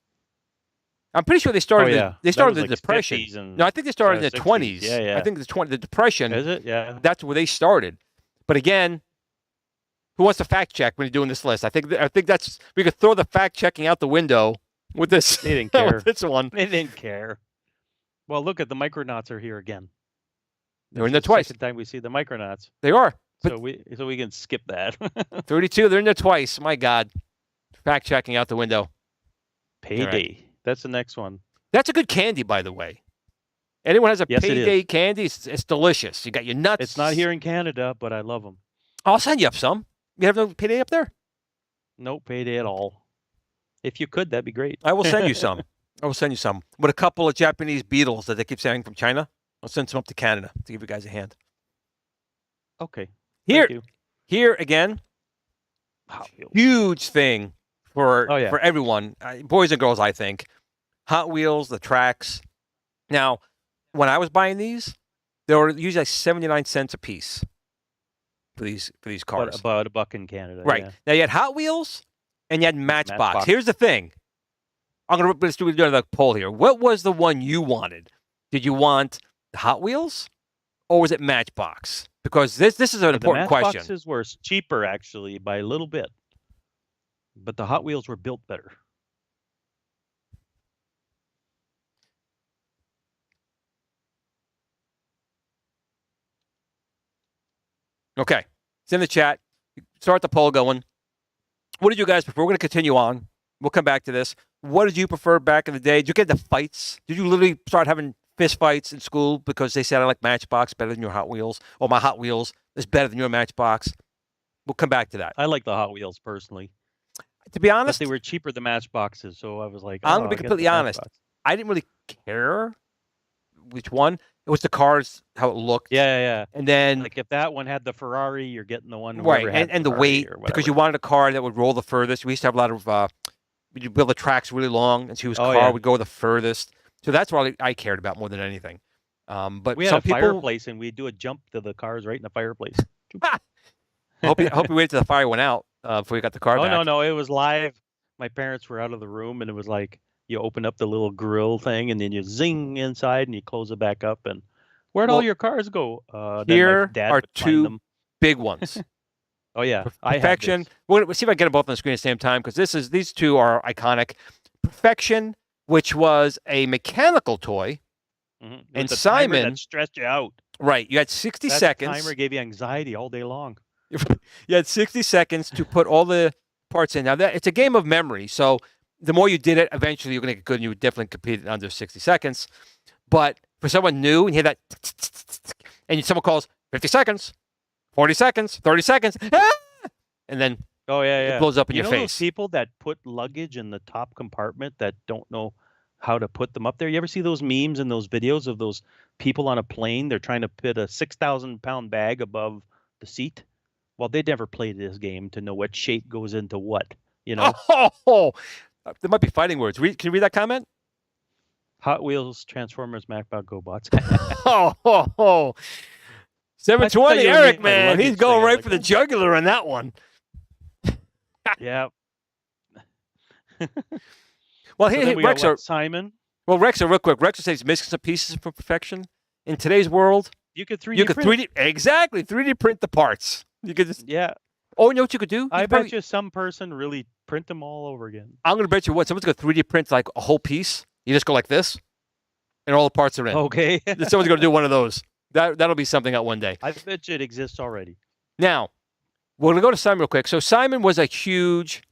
I'm pretty sure they started. They started the Depression. No, I think they started in the 20s. Yeah. I think the Depression. Is it? Yeah. That's where they started. But again, who wants to fact check when you're doing this list? I think that's we could throw the fact checking out the window with this. They didn't care. With this one. They didn't care. Well, look at the Micronauts are here again. They're in there twice. Second time we see the Micronauts. They are. So we can skip that. 32. They're in there twice. My God. Fact checking out the window. Payday. Right. That's the next one. That's a good candy, by the way. Anyone has a yes, Payday candy? It's delicious. You got your nuts. It's not here in Canada, but I love them. I'll send you up some. You have no Payday up there? No Payday at all. If you could, that'd be great. I will send you some. I will send you some. With a couple of Japanese beetles that they keep sending from China. I'll send some up to Canada to give you guys a hand. Okay. Here again, huge thing for everyone, boys and girls, I think. Hot Wheels, the tracks. Now, when I was buying these, they were usually like 79 cents a piece for these cars. About $1 in Canada. Right. Yeah. Now, you had Hot Wheels and you had Matchbox. Here's the thing. Let's do another poll here. What was the one you wanted? Did you want the Hot Wheels or was it Matchbox? Because this is an important question. The Matchboxes were cheaper, actually, by a little bit. But the Hot Wheels were built better. Okay. It's in the chat. Start the poll going. What did you guys prefer? We're going to continue on. We'll come back to this. What did you prefer back in the day? Did you get the fights? Did you literally start having fist fights in school because they said I like Matchbox better than your Hot Wheels? Or my Hot Wheels is better than your Matchbox? We'll come back to that. I like the Hot Wheels personally. To be honest, but they were cheaper than Matchboxes, so I was like, I'm going to be completely honest. I didn't really care which one. It was the cars, how it looked. Yeah. And then, like if that one had the Ferrari, you're getting the one right, and the weight, because you wanted a car that would roll the furthest. We used to have a lot of, you build the tracks really long, and so whose car would go the furthest. So that's what I cared about more than anything. But we had a fireplace, and we'd do a jump to the cars right in the fireplace. I hope you waited till the fire went out before you got the car back. No, it was live. My parents were out of the room, and it was like you open up the little grill thing, and then you zing inside, and you close it back up. And where'd all your cars go? Here are two big ones. Oh yeah, Perfection. We'll see if I can get them both on the screen at the same time because these two are iconic. Perfection, which was a mechanical toy, and Simon that stressed you out. Right, you had 60 seconds. The timer gave you anxiety all day long. You had 60 seconds to put all the parts in. Now it's a game of memory, so the more you did it, eventually you're going to get good, and you would definitely compete in under 60 seconds. But for someone new, and you hear that, and someone calls 50 seconds, 40 seconds, 30 seconds, and then it blows up in your face. You know those people that put luggage in the top compartment that don't know how to put them up there? You ever see those memes and those videos of those people on a plane? They're trying to put a 6,000-pound bag above the seat. Well, they never played this game to know what shape goes into what, you know? Oh, there might be fighting words. Can you read that comment? Hot Wheels, Transformers, Macbot, GoBots. 720, Eric, man. He's going right for the jugular on that one. Yeah. Well, here, Rexer. Simon. Well, Rexer, real quick. Rexer says he's missing some pieces for perfection. In today's world, you could 3D print. Exactly. 3D print the parts. You could just. Yeah. Oh, you know what you could do? I bet you some person really print them all over again. I'm going to bet you what? Someone's going to 3D print like a whole piece. You just go like this, and all the parts are in. Okay. Someone's going to do one of those. That'll be something out one day. I bet you it exists already. Now, we're going to go to Simon real quick. So Simon was a huge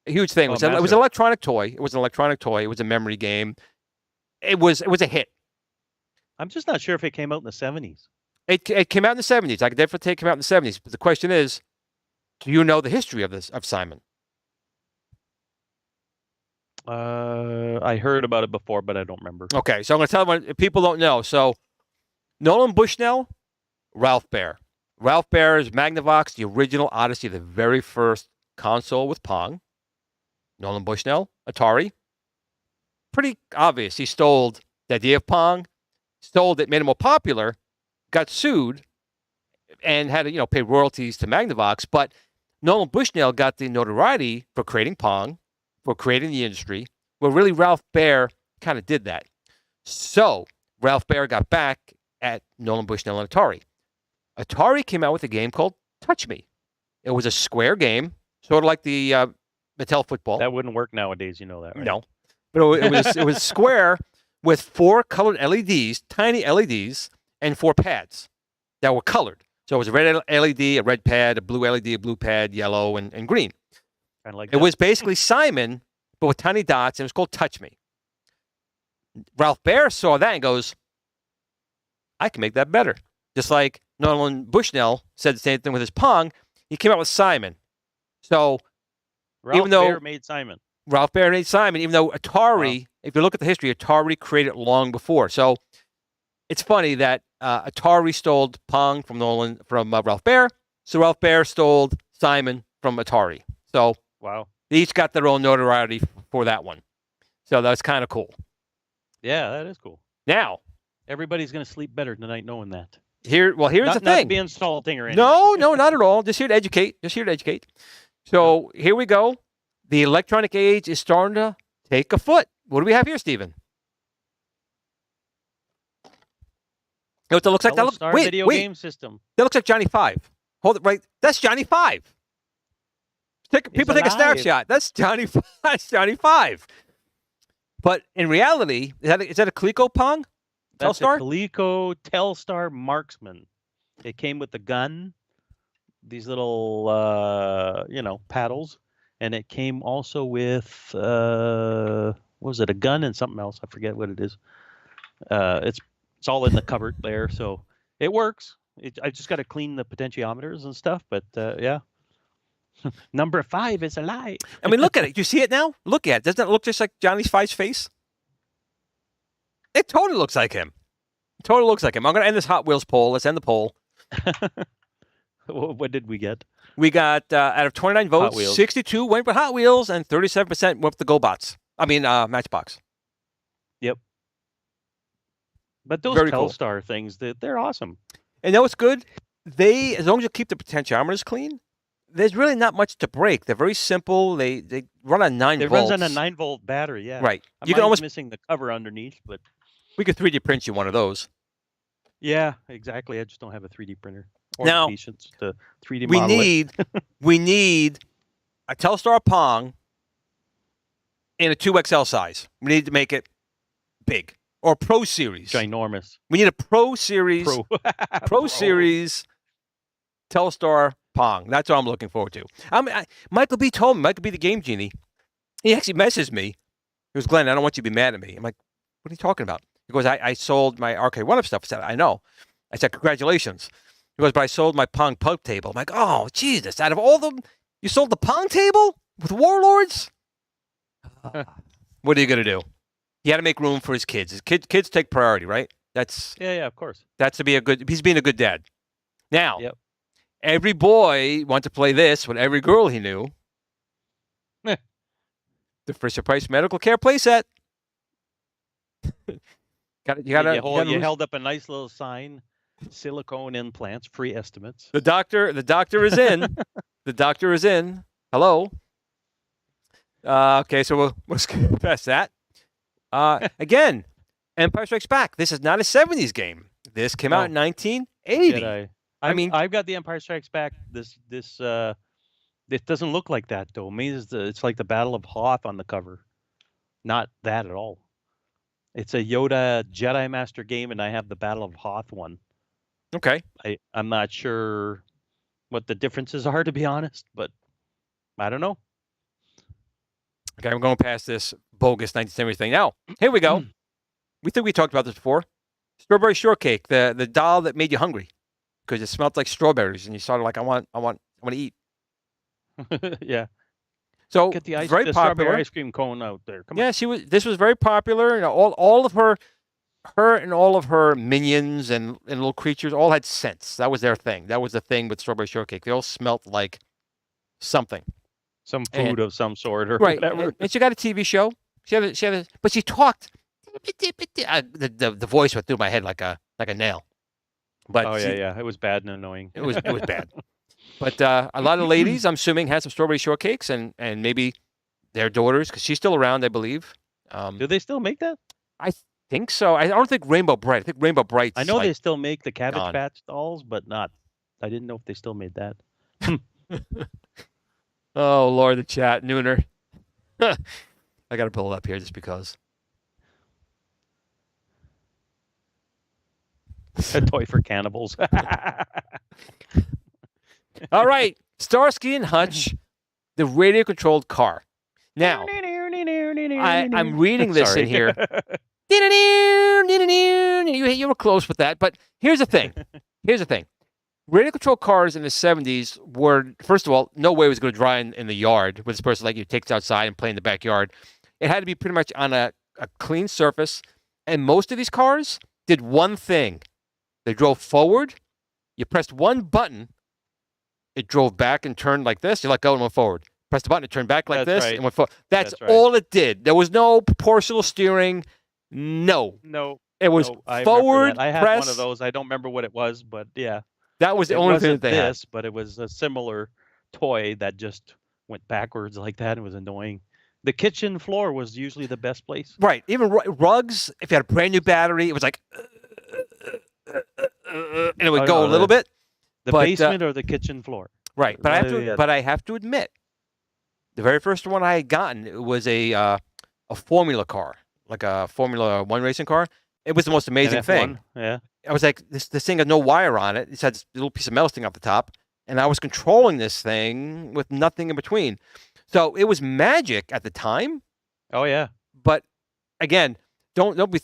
thing. It was an electronic toy. It was an electronic toy. It was a memory game. It was a hit. I'm just not sure if it came out in the 70s. It came out in the 70s. I could definitely say it came out in the 70s. But the question is, do you know the history of Simon? I heard about it before, but I don't remember. Okay, so I'm going to tell them if people don't know. So Nolan Bushnell, Ralph Baer. Ralph Baer's Magnavox, the original Odyssey, the very first console with Pong. Nolan Bushnell, Atari. Pretty obvious. He stole the idea of Pong, stole it, made it more popular, got sued, and had to, pay royalties to Magnavox. But Nolan Bushnell got the notoriety for creating Pong, for creating the industry, where really Ralph Baer kind of did that. So Ralph Baer got back at Nolan Bushnell and Atari. Atari came out with a game called Touch Me. It was a square game, sort of like the Mattel football. That wouldn't work nowadays, you know that, right? No, but it was square with 4 colored LEDs, tiny LEDs, and 4 pads that were colored. So it was a red LED, a red pad, a blue LED, a blue pad, yellow, and green. Kind of like it was basically Simon, but with tiny dots, and it was called Touch Me. Ralph Baer saw that and goes, I can make that better. Just like Nolan Bushnell said the same thing with his Pong, he came out with Simon. So Ralph Baer made Simon. Ralph Baer made Simon, even though Atari, if you look at the history, Atari created it long before. So it's funny that Atari stole Pong from Ralph Baer. So Ralph Baer stole Simon from Atari. So wow, they each got their own notoriety for that one. So that's kind of cool. Yeah, that is cool. Now, everybody's going to sleep better tonight knowing that. Here's the thing. Not to be insulting or anything. No, not at all. Just here to educate. So here we go. The electronic age is starting to take a foot. What do we have here, Stephen? You know what that looks like? That looks video game system. That looks like Johnny 5. Hold it right. That's Johnny 5. People take a snapshot. That's Johnny 5. That's Johnny 5. But in reality, is that a Coleco Pong? That's Telstar? a Coleco Telstar Marksman. It came with the gun, these little, paddles, and it came also with, what was it, a gun and something else? I forget what it is. It's all in the cupboard there, so it works. I just got to clean the potentiometers and stuff, but yeah. Number 5 is alive. I mean, look at it. Do you see it now? Look at it. Doesn't it look just like Johnny 5's face? It totally looks like him. I'm going to end this Hot Wheels poll. Let's end the poll. What did we get? We got, out of 29 votes, 62 went with Hot Wheels and 37% went with the GoBots. Matchbox. Yep. But those Very Telstar things, they're awesome. And know what's good? As long as you keep the potentiometers clean, there's really not much to break. They're very simple. They run on 9 volts. It runs on a 9-volt battery, yeah. Right. You can almost missing the cover underneath, but we could 3D print you one of those. Yeah, exactly. I just don't have a 3D printer or now, patience to 3D model we need a Telstar Pong in a 2XL size. We need to make it big. Or Pro Series. Ginormous. We need a Pro Series. Pro Series Telstar Pong. That's what I'm looking forward to. Michael B told me, Michael B the Game Genie, he actually messaged me. He goes, Glenn, I don't want you to be mad at me. I'm like, what are you talking about? He goes, I sold my Arcade 1-Up stuff. I said, I know. I said, congratulations. He goes, but I sold my Pong pub table. I'm like, oh, Jesus. Out of all them, you sold the Pong table with Warlords? What are you going to do? He had to make room for his kids. His kids take priority, right? Yeah, of course. He's being a good dad. Now, every boy wanted to play this with every girl he knew. The Fisher Price Medical Care playset. You held up a nice little sign, silicone implants, free estimates. The doctor is in. The doctor is in. Hello. Okay, so we'll skip past that. Again, Empire Strikes Back. This is not a 70s game. This came out in 1980. I've got the Empire Strikes Back. This it doesn't look like that though. I mean, it's like the Battle of Hoth on the cover. Not that at all. It's a Yoda Jedi Master game, and I have the Battle of Hoth one. Okay. I'm not sure what the differences are, to be honest, but I don't know. Okay, I'm going past this bogus 1970 thing. Now, here we go. We think we talked about this before. Strawberry Shortcake, the doll that made you hungry because it smelled like strawberries, and you started like, I want to eat. Yeah. So get the very popular strawberry ice cream cone out there. Come on. Yeah, this was very popular. You know, all of her and all of her minions and little creatures all had scents. That was their thing. That was the thing with Strawberry Shortcake. They all smelt like something. Some food of some sort or right, whatever. and she got a TV show. She had a, but she talked. The voice went through my head like a nail. But oh yeah, it was bad and annoying. It was bad. But a lot of ladies, I'm assuming, had some strawberry shortcakes, and maybe their daughters, because she's still around, I believe. Do they still make that? I think so. I don't think Rainbow Bright. I think Rainbow Bright. I know they still make the Cabbage gone. Patch dolls, but not. I didn't know if they still made that. Oh Lord, the chat Nooner. I got to pull it up here just because. A toy for cannibals. All right, Starsky and Hutch, the radio-controlled car. Now, I'm reading this in here. You were close with that, but here's the thing. Radio-controlled cars in the 70s were, first of all, no way it was going to drive in the yard with this person like you takes outside and play in the backyard. It had to be pretty much on a clean surface, and most of these cars did one thing. They drove forward. You pressed one button. It drove back and turned like this. You let go and went forward. Press the button. It turned back like this and went forward. That's all it did. There was no proportional steering. No. It was forward. I had press. one of those. I don't remember what it was, but yeah. That was the only thing they had. But it was a similar toy that just went backwards like that. It was annoying. The kitchen floor was usually the best place. Right. Even rugs, if you had a brand new battery, it was like... and it would go a little bit. The basement or the kitchen floor. Right, but I have to admit, the very first one I had gotten, it was a Formula car, like a Formula One racing car. It was the most amazing thing. Yeah, I was like, this thing had no wire on it. It had this little piece of metal sticking off the top, and I was controlling this thing with nothing in between. So it was magic at the time. Oh yeah, but again, don't be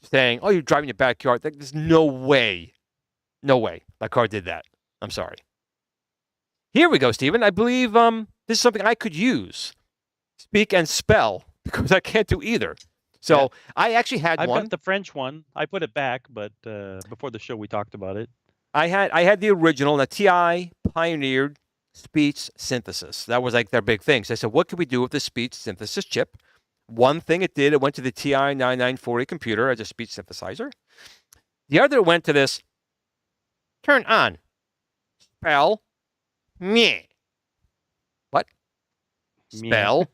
saying, "Oh, you're driving your backyard." There's no way my car did that. I'm sorry. Here we go, Stephen. I believe this is something I could use, speak and spell, because I can't do either. So I actually had one. I've got the French one. I put it back, but before the show we talked about it. I had the original. The TI pioneered speech synthesis. That was like their big thing. So I said, what could we do with the speech synthesis chip? One thing it did, it went to the TI 9940 computer as a speech synthesizer. The other went to this turn on, spell, meh. What? Spell,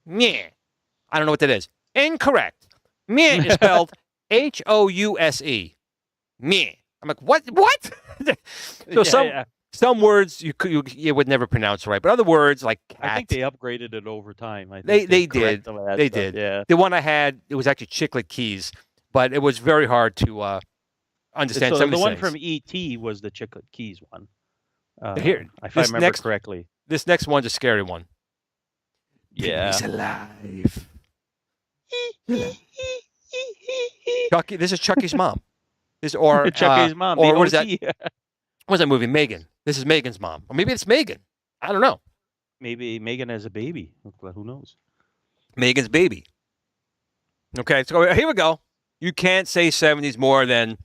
meh. I don't know what that is. Incorrect. Meh is spelled House. Meh. I'm like, what? So some words you would never pronounce right, but other words like cat. I think they upgraded it over time. I think they did. They did. Yeah. The one I had, it was actually chiclet keys, but it was very hard to understand some of the these one things. from ET was the chiclet keys one. Here, if I remember correctly. This next one's a scary one. Yeah. He's alive. Chucky. This is Chucky's mom. Chucky's mom. Or what is that? What was that movie? Megan. This is Megan's mom. Or maybe it's Megan. I don't know. Maybe Megan has a baby. Who knows? Megan's baby. Okay, so here we go. You can't say 70s more than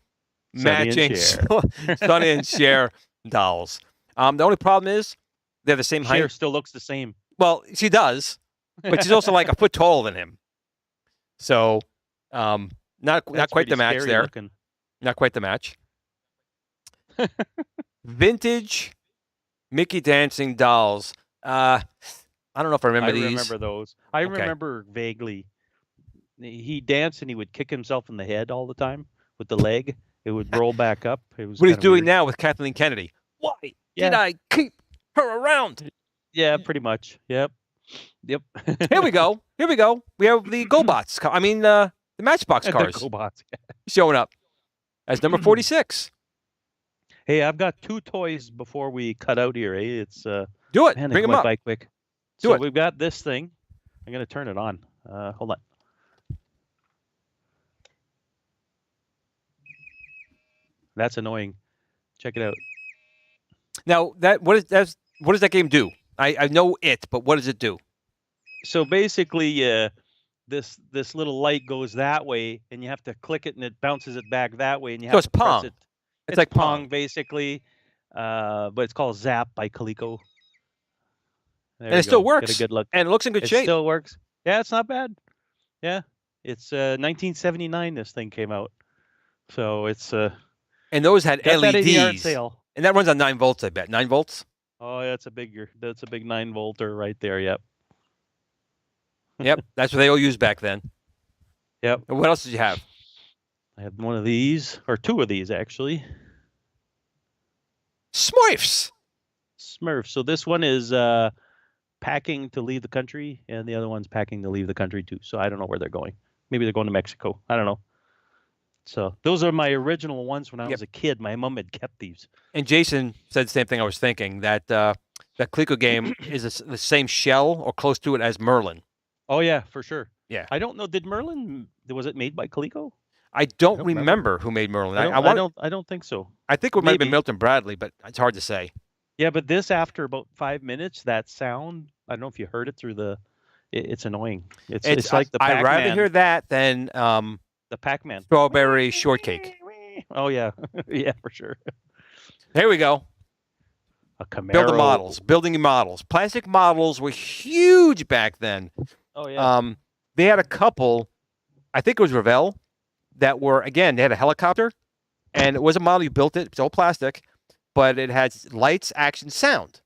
matching Sonny and Cher dolls. The only problem is they're the same height. Cher still looks the same. Well, she does, but she's also like a foot taller than him. So, not quite the match there. Looking. Not quite the match. Vintage Mickey dancing dolls. I don't know if I remember these. I remember those. I remember vaguely. He danced and he would kick himself in the head all the time with the leg. It would roll back up. It was what he's doing weird. now with Kathleen Kennedy. Why did I keep her around? Yeah, pretty much. Yep. Here we go. We have the GoBots. I mean, the Matchbox cars. The GoBots. Showing up as number 46. Hey, I've got two toys before we cut out here. Eh? It's do it. Man, Bring them up. By quick. Do it. We've got this thing. I'm gonna turn it on. Hold on. That's annoying. Check it out. Now, what does that game do? I know it, but what does it do? So basically, this little light goes that way, and you have to click it, and it bounces it back that way, and you have to Pong. press it. It's like Pong, basically, but it's called Zap by Coleco. There And you it still go. Get works. a good look. And it looks in good It shape. still works. Yeah, it's not bad. Yeah, it's 1979. This thing came out, so it's And those had got that in the yard LEDs. sale. And that runs on 9 volts, I bet. 9 volts? Oh, yeah, that's a big 9-volter right there. Yep. Yep. That's what they all used back then. Yep. And what else did you have? I had one of these, or two of these actually. Smurfs. Smurf. So this one is packing to leave the country, and the other one's packing to leave the country too. So I don't know where they're going. Maybe they're going to Mexico. I don't know. So those are my original ones when I was a kid. My mom had kept these. And Jason said the same thing I was thinking, that that Coleco game is the same shell or close to it as Merlin. Oh, yeah, for sure. Yeah. I don't know. Did Merlin, was it made by Coleco? I don't remember who made Merlin. I don't think so. I think it might have been Maybe. Milton Bradley, but it's hard to say. Yeah, but this, after about 5 minutes, that sound, I don't know if you heard it through the, it's annoying. It's like the Pac-Man. I'd rather hear that than the Pac-Man. Strawberry Shortcake. Oh, yeah. Yeah, for sure. Here we go. A Camaro. Building models. Plastic models were huge back then. Oh, yeah. They had a couple, I think it was Revell, that were, again, they had a helicopter, and it was a model, you built it, it's all plastic, but it had lights, action, sound.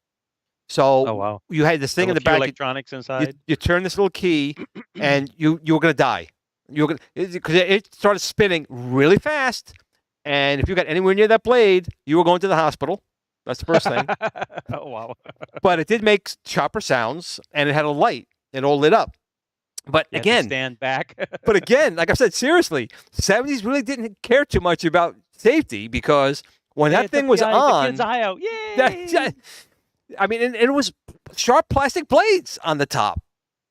So you had this thing in the back. Electronics inside. You turn this little key, and you were going to die. You were because it started spinning really fast, and if you got anywhere near that blade, you were going to the hospital. That's the first thing. Oh, wow. But it did make sharper sounds, and it had a light. It all lit up. But You had again, to stand back. but again, like I said, seriously, 70s really didn't care too much about safety, because when that thing was on, the kid's eye out. Yay! I mean, and it was sharp plastic blades on the top.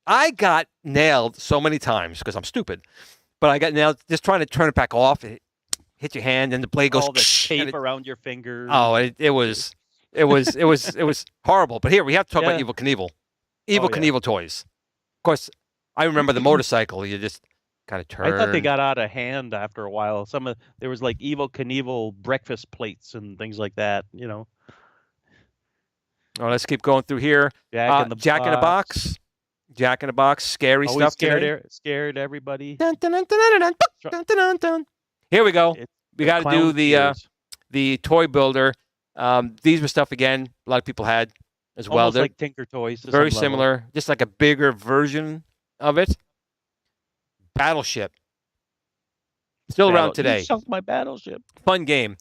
I got nailed so many times because I'm stupid, but I got nailed just trying to turn it back off. It hit your hand, and the blade goes. All the tape around your finger. Oh, it was horrible. But here we have to talk about Evil Knievel. Evil Knievel toys. Of course, I remember the motorcycle. You just kind of turn. I thought they got out of hand after a while. There was like Evil Knievel breakfast plates and things like that. You know. Oh, let's keep going through here. Jack in the Box. Jack in the Box. Scary stuff. Scared everybody. Dun, dun, dun, dun, dun, dun, dun, dun, dun. Here we go. We got to do the toy builder. These were stuff, again, a lot of people had as well. Almost like Tinker Toys. Very similar, just like a bigger version of it. Battleship. Still around today. You sunk my battleship. Fun game.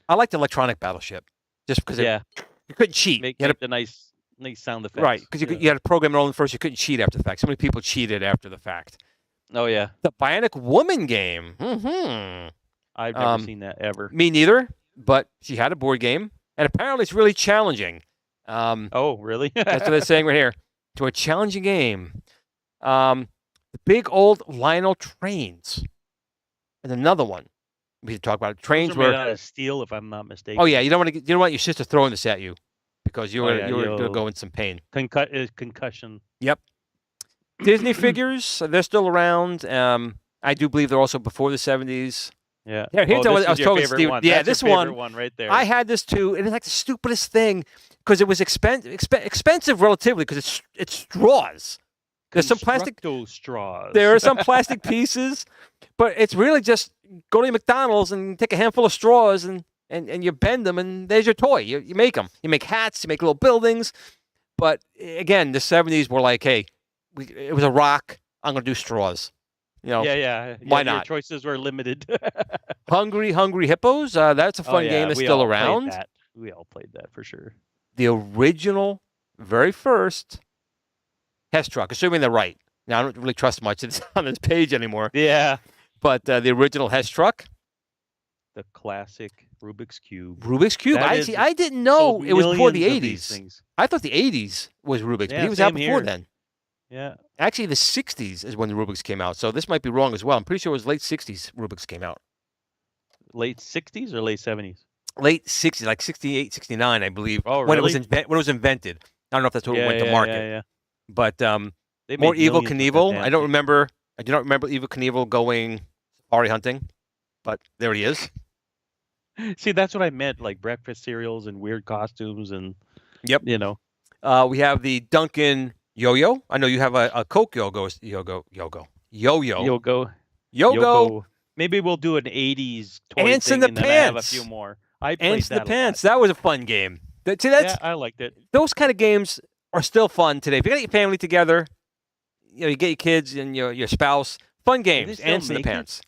I liked electronic Battleship just because you couldn't cheat. Make the nice sound effects. Right, because you had to program it all in first. You couldn't cheat after the fact. So many people cheated after the fact. Oh, yeah. The Bionic Woman game. Mm-hmm. I've never seen that ever. Me neither, but she had a board game, and apparently it's really challenging. Oh, really? That's what they're saying right here. To a challenging game. The big old Lionel trains. And another one. We should talk about it. Trains were made out of steel, if I'm not mistaken. Oh yeah, you don't want your sister throwing this at you, because you're gonna go in some pain. Concussion. Yep. Disney figures, they're still around. I do believe they're also before the 70s. Yeah. Here's I was talking to Steve. Yeah, That's this one right there. I had this too, and it's like the stupidest thing, because it was expensive relatively, because it's straws. There's some plastic straws. There are some plastic pieces, but it's really just go to McDonald's and take a handful of straws and you bend them, and there's your toy. You make them. You make hats. You make little buildings. But again, the 70s were like, hey, it was a rock. I'm going to do straws. You know, why not? Your choices were limited. Hungry Hippos. That's a fun game that's still around. We all played that for sure. The original, very first Hess truck, assuming they're right. Now, I don't really trust much on this page anymore. Yeah. But the original Hess truck. The classic Rubik's Cube. I didn't know it was before the 80s. I thought the 80s was Rubik's, but he was out before then. Yeah. Actually, the 60s is when the Rubik's came out. So this might be wrong as well. I'm pretty sure it was late 60s Rubik's came out. Late 60s or late 70s? Late 60s, like 68, 69, I believe. Oh, really? When it was invented. I don't know if that's what went to market. Yeah. But more Evil Knievel. I do not remember Evil Knievel going safari hunting, but there he is. See, that's what I meant, like breakfast cereals and weird costumes and yep. You know. We have the Duncan Yo-Yo. I know you have a Coke Yo-Yo. Yogo. Yo-Go. Maybe we'll do an 80s toy Ants thing, in the and then I have a Pants. few more. I played Ants in the that Pants. a lot. That was a fun game. See, Yeah, I liked it. those kind of games are still fun today. If you got your family together, you get your kids and your spouse. Fun games. still Ants in the make it? Pants.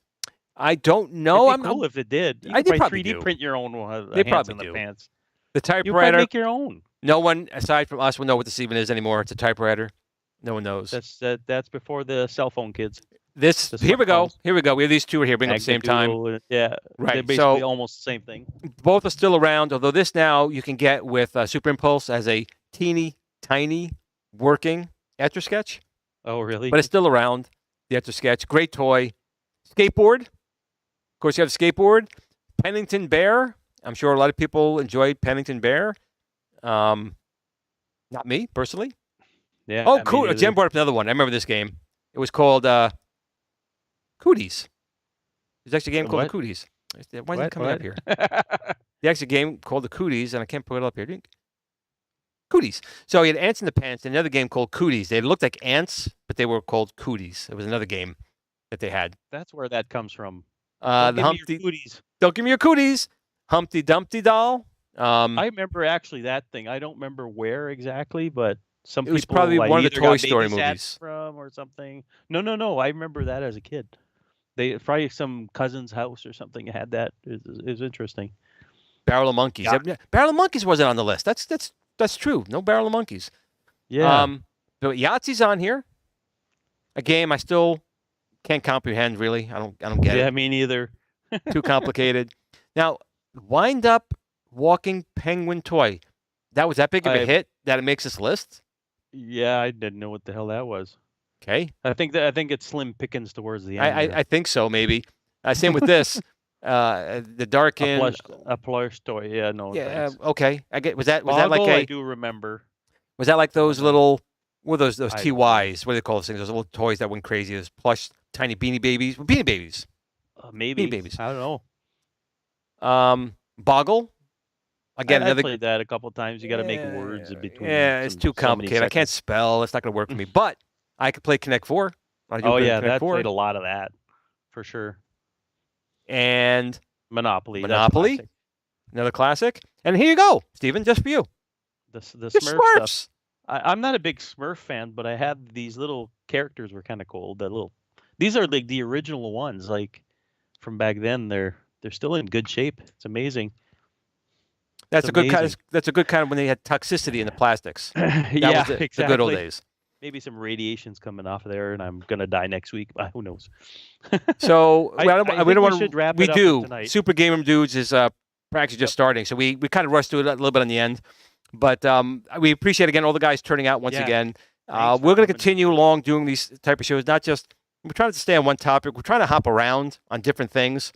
I don't know. It'd be cool if it did. You they could probably 3D do. print your own They Ants probably in the do. Pants. The You probably typewriter. make your own. No one aside from us will know what this even is anymore. It's a typewriter. No one knows. That's before the cell phone kids. This the here we go. smartphones. Here we go. We have these two here. Bring up at the same time. Magnadoodle, Yeah, Right, They're basically so- almost the same thing. Both are still around. Although this now you can get with Super Impulse as a teeny tiny working Etch a Sketch, Oh, really? but it's still around. The Etch a Sketch, great toy. Skateboard. Of course, you have the skateboard. Pennington Bear. I'm sure a lot of people enjoyed Pennington Bear. Not me personally. Yeah. Oh, I cool. mean, Jen brought up another one. I remember this game. It was called Cooties. There's actually a game called What? the Cooties. Why isn't it What? coming up here? The actual game called the Cooties, and I can't put it up here. Cooties. So you had Ants in the Pants, and another game called Cooties. They looked like ants, but they were called Cooties. It was another game that they had. That's where that comes from. The Give me Humpty. your cooties. Don't give me your Cooties. Humpty Dumpty doll. I remember actually that thing. I don't remember where exactly, but some It was people probably one of the either got Toy Story babysat movies. from or something. No. I remember that as a kid. They probably some cousin's house or something had that. It was interesting. Barrel of Monkeys. Yeah. Barrel of Monkeys wasn't on the list. That's true. No Barrel of Monkeys. Yeah. But Yahtzee's on here. A game I still can't comprehend. Really, I don't get yeah, it. me neither. Too complicated. Now, wind up walking penguin toy. That was that big of a hit that it makes this list. Yeah, I didn't know what the hell that was. Okay, I think it's slim pickings towards the end. I think so. Maybe. Same with this. The Darkin. a plush toy. Yeah, no. Yeah. thanks. Okay. I get. Was that like Boggle, I a? do remember. Was that like those little? What are those I don't know. TYs? What do they call those things? Those little toys that went crazy. Those plush tiny Beanie Babies. Beanie Babies. Maybe. Babies. I don't know. Boggle. Again, I another. played that a couple times. You got to make words in between. Yeah, it's too so many complicated. I can't seconds. spell. It's not going to work for me. But I could play Connect 4. I do Oh play yeah, Connect that 4. played a lot of that for sure. And Monopoly. that's Monopoly. classic. Another classic. And here you go, Steven, just for you. The The Smurf stuff. Smurfs. I'm not a big Smurf fan, but I had these little characters were kind of cool. These are like the original ones, like from back then. They're still in good shape. It's amazing. That's It's a good kind. amazing. That's a good kind of when they had toxicity in the plastics. That yeah, was the exactly. good old days. Maybe some radiation's coming off of there, and I'm gonna die next week. But who knows? So I we don't think want we should wrap We it up do. tonight. Super Game Room Dudes is practically just starting, so we kind of rushed through it a little bit on the end, but we appreciate again all the guys turning out once Yeah. again. Thanks for We're going to coming. continue along doing these type of shows. Not just we're trying to stay on one topic. We're trying to hop around on different things,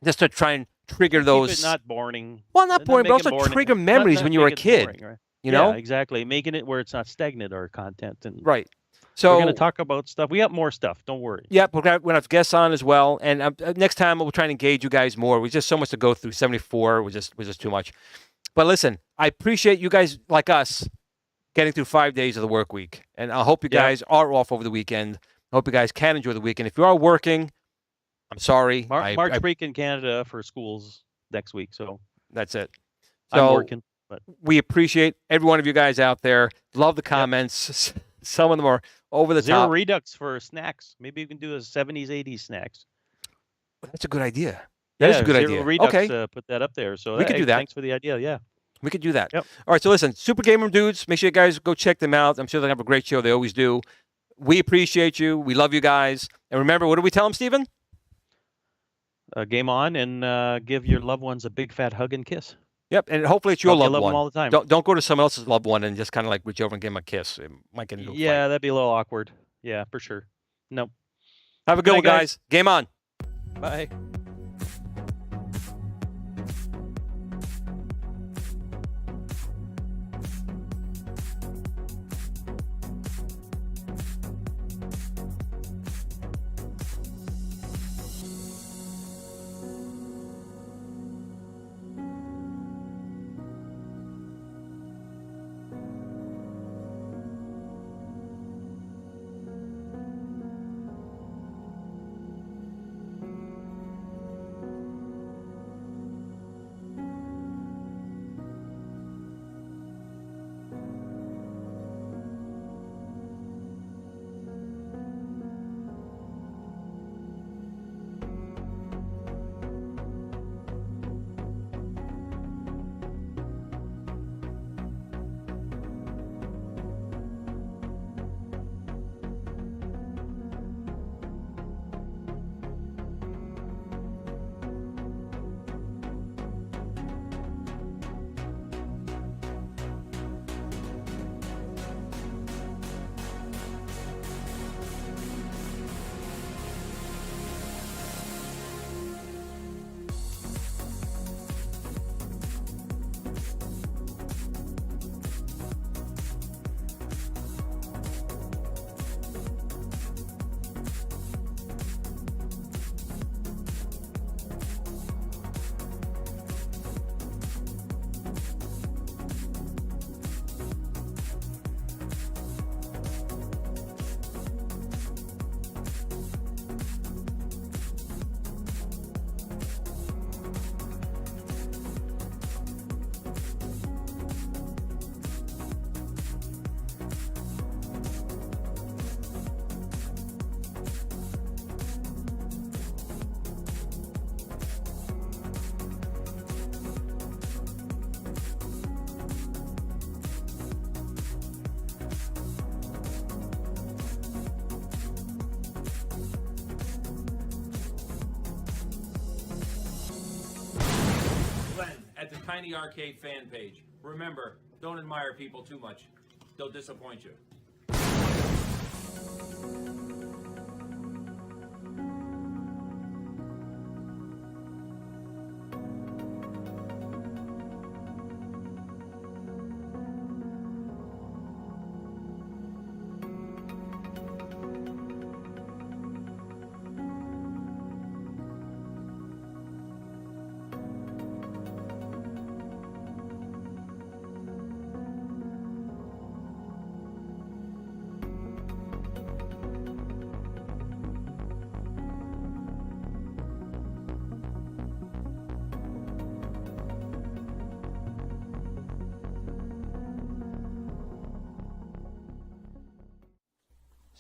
just to try and trigger those. Keep it not boring. Well, not boring, but make it also boring. trigger memories Not when you were a make it kid. boring, right? You know, Yeah, exactly. Making it where it's not stagnant or content. And right? So we're going to talk about stuff. We got more stuff. Don't worry. Yep, we're going to have guests on as well. And next time we'll try and engage you guys more. We just so much to go through. 74 was just too much. But listen, I appreciate you guys like us getting through 5 days of the work week. And I hope you Yeah. guys are off over the weekend. I hope you guys can enjoy the weekend. If you are working, I'm sorry. March break in Canada for schools next week. So That's it. I'm So working. But we appreciate every one of you guys out there. Love the comments. Some of them are over the Zero top. Redux for snacks. Maybe you can do a 70s, 80s snacks. That's a good idea. That is a good Zero idea. Redux, Okay. put that up there. So We could do that. Thanks for the idea. Yeah. We could do that. Yep. All right, so listen, Super Game Room Dudes, make sure you guys go check them out. I'm sure they'll have a great show. They always do. We appreciate you. We love you guys. And remember, what do we tell them, Steven? Game on and give your loved ones a big fat hug and kiss. Yep, and hopefully it's your Hope you loved love one. them all the time. Don't go to someone else's loved one and just kind of like reach over and give them a kiss. It might get into a fight. Yeah, that'd be a little awkward. Yeah, for sure. No. Have a good Good one, night, guys. Game on. Bye. Tiny Arcade fan page. Remember, don't admire people too much. They'll disappoint you.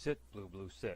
Sit, Blue Blue, sit.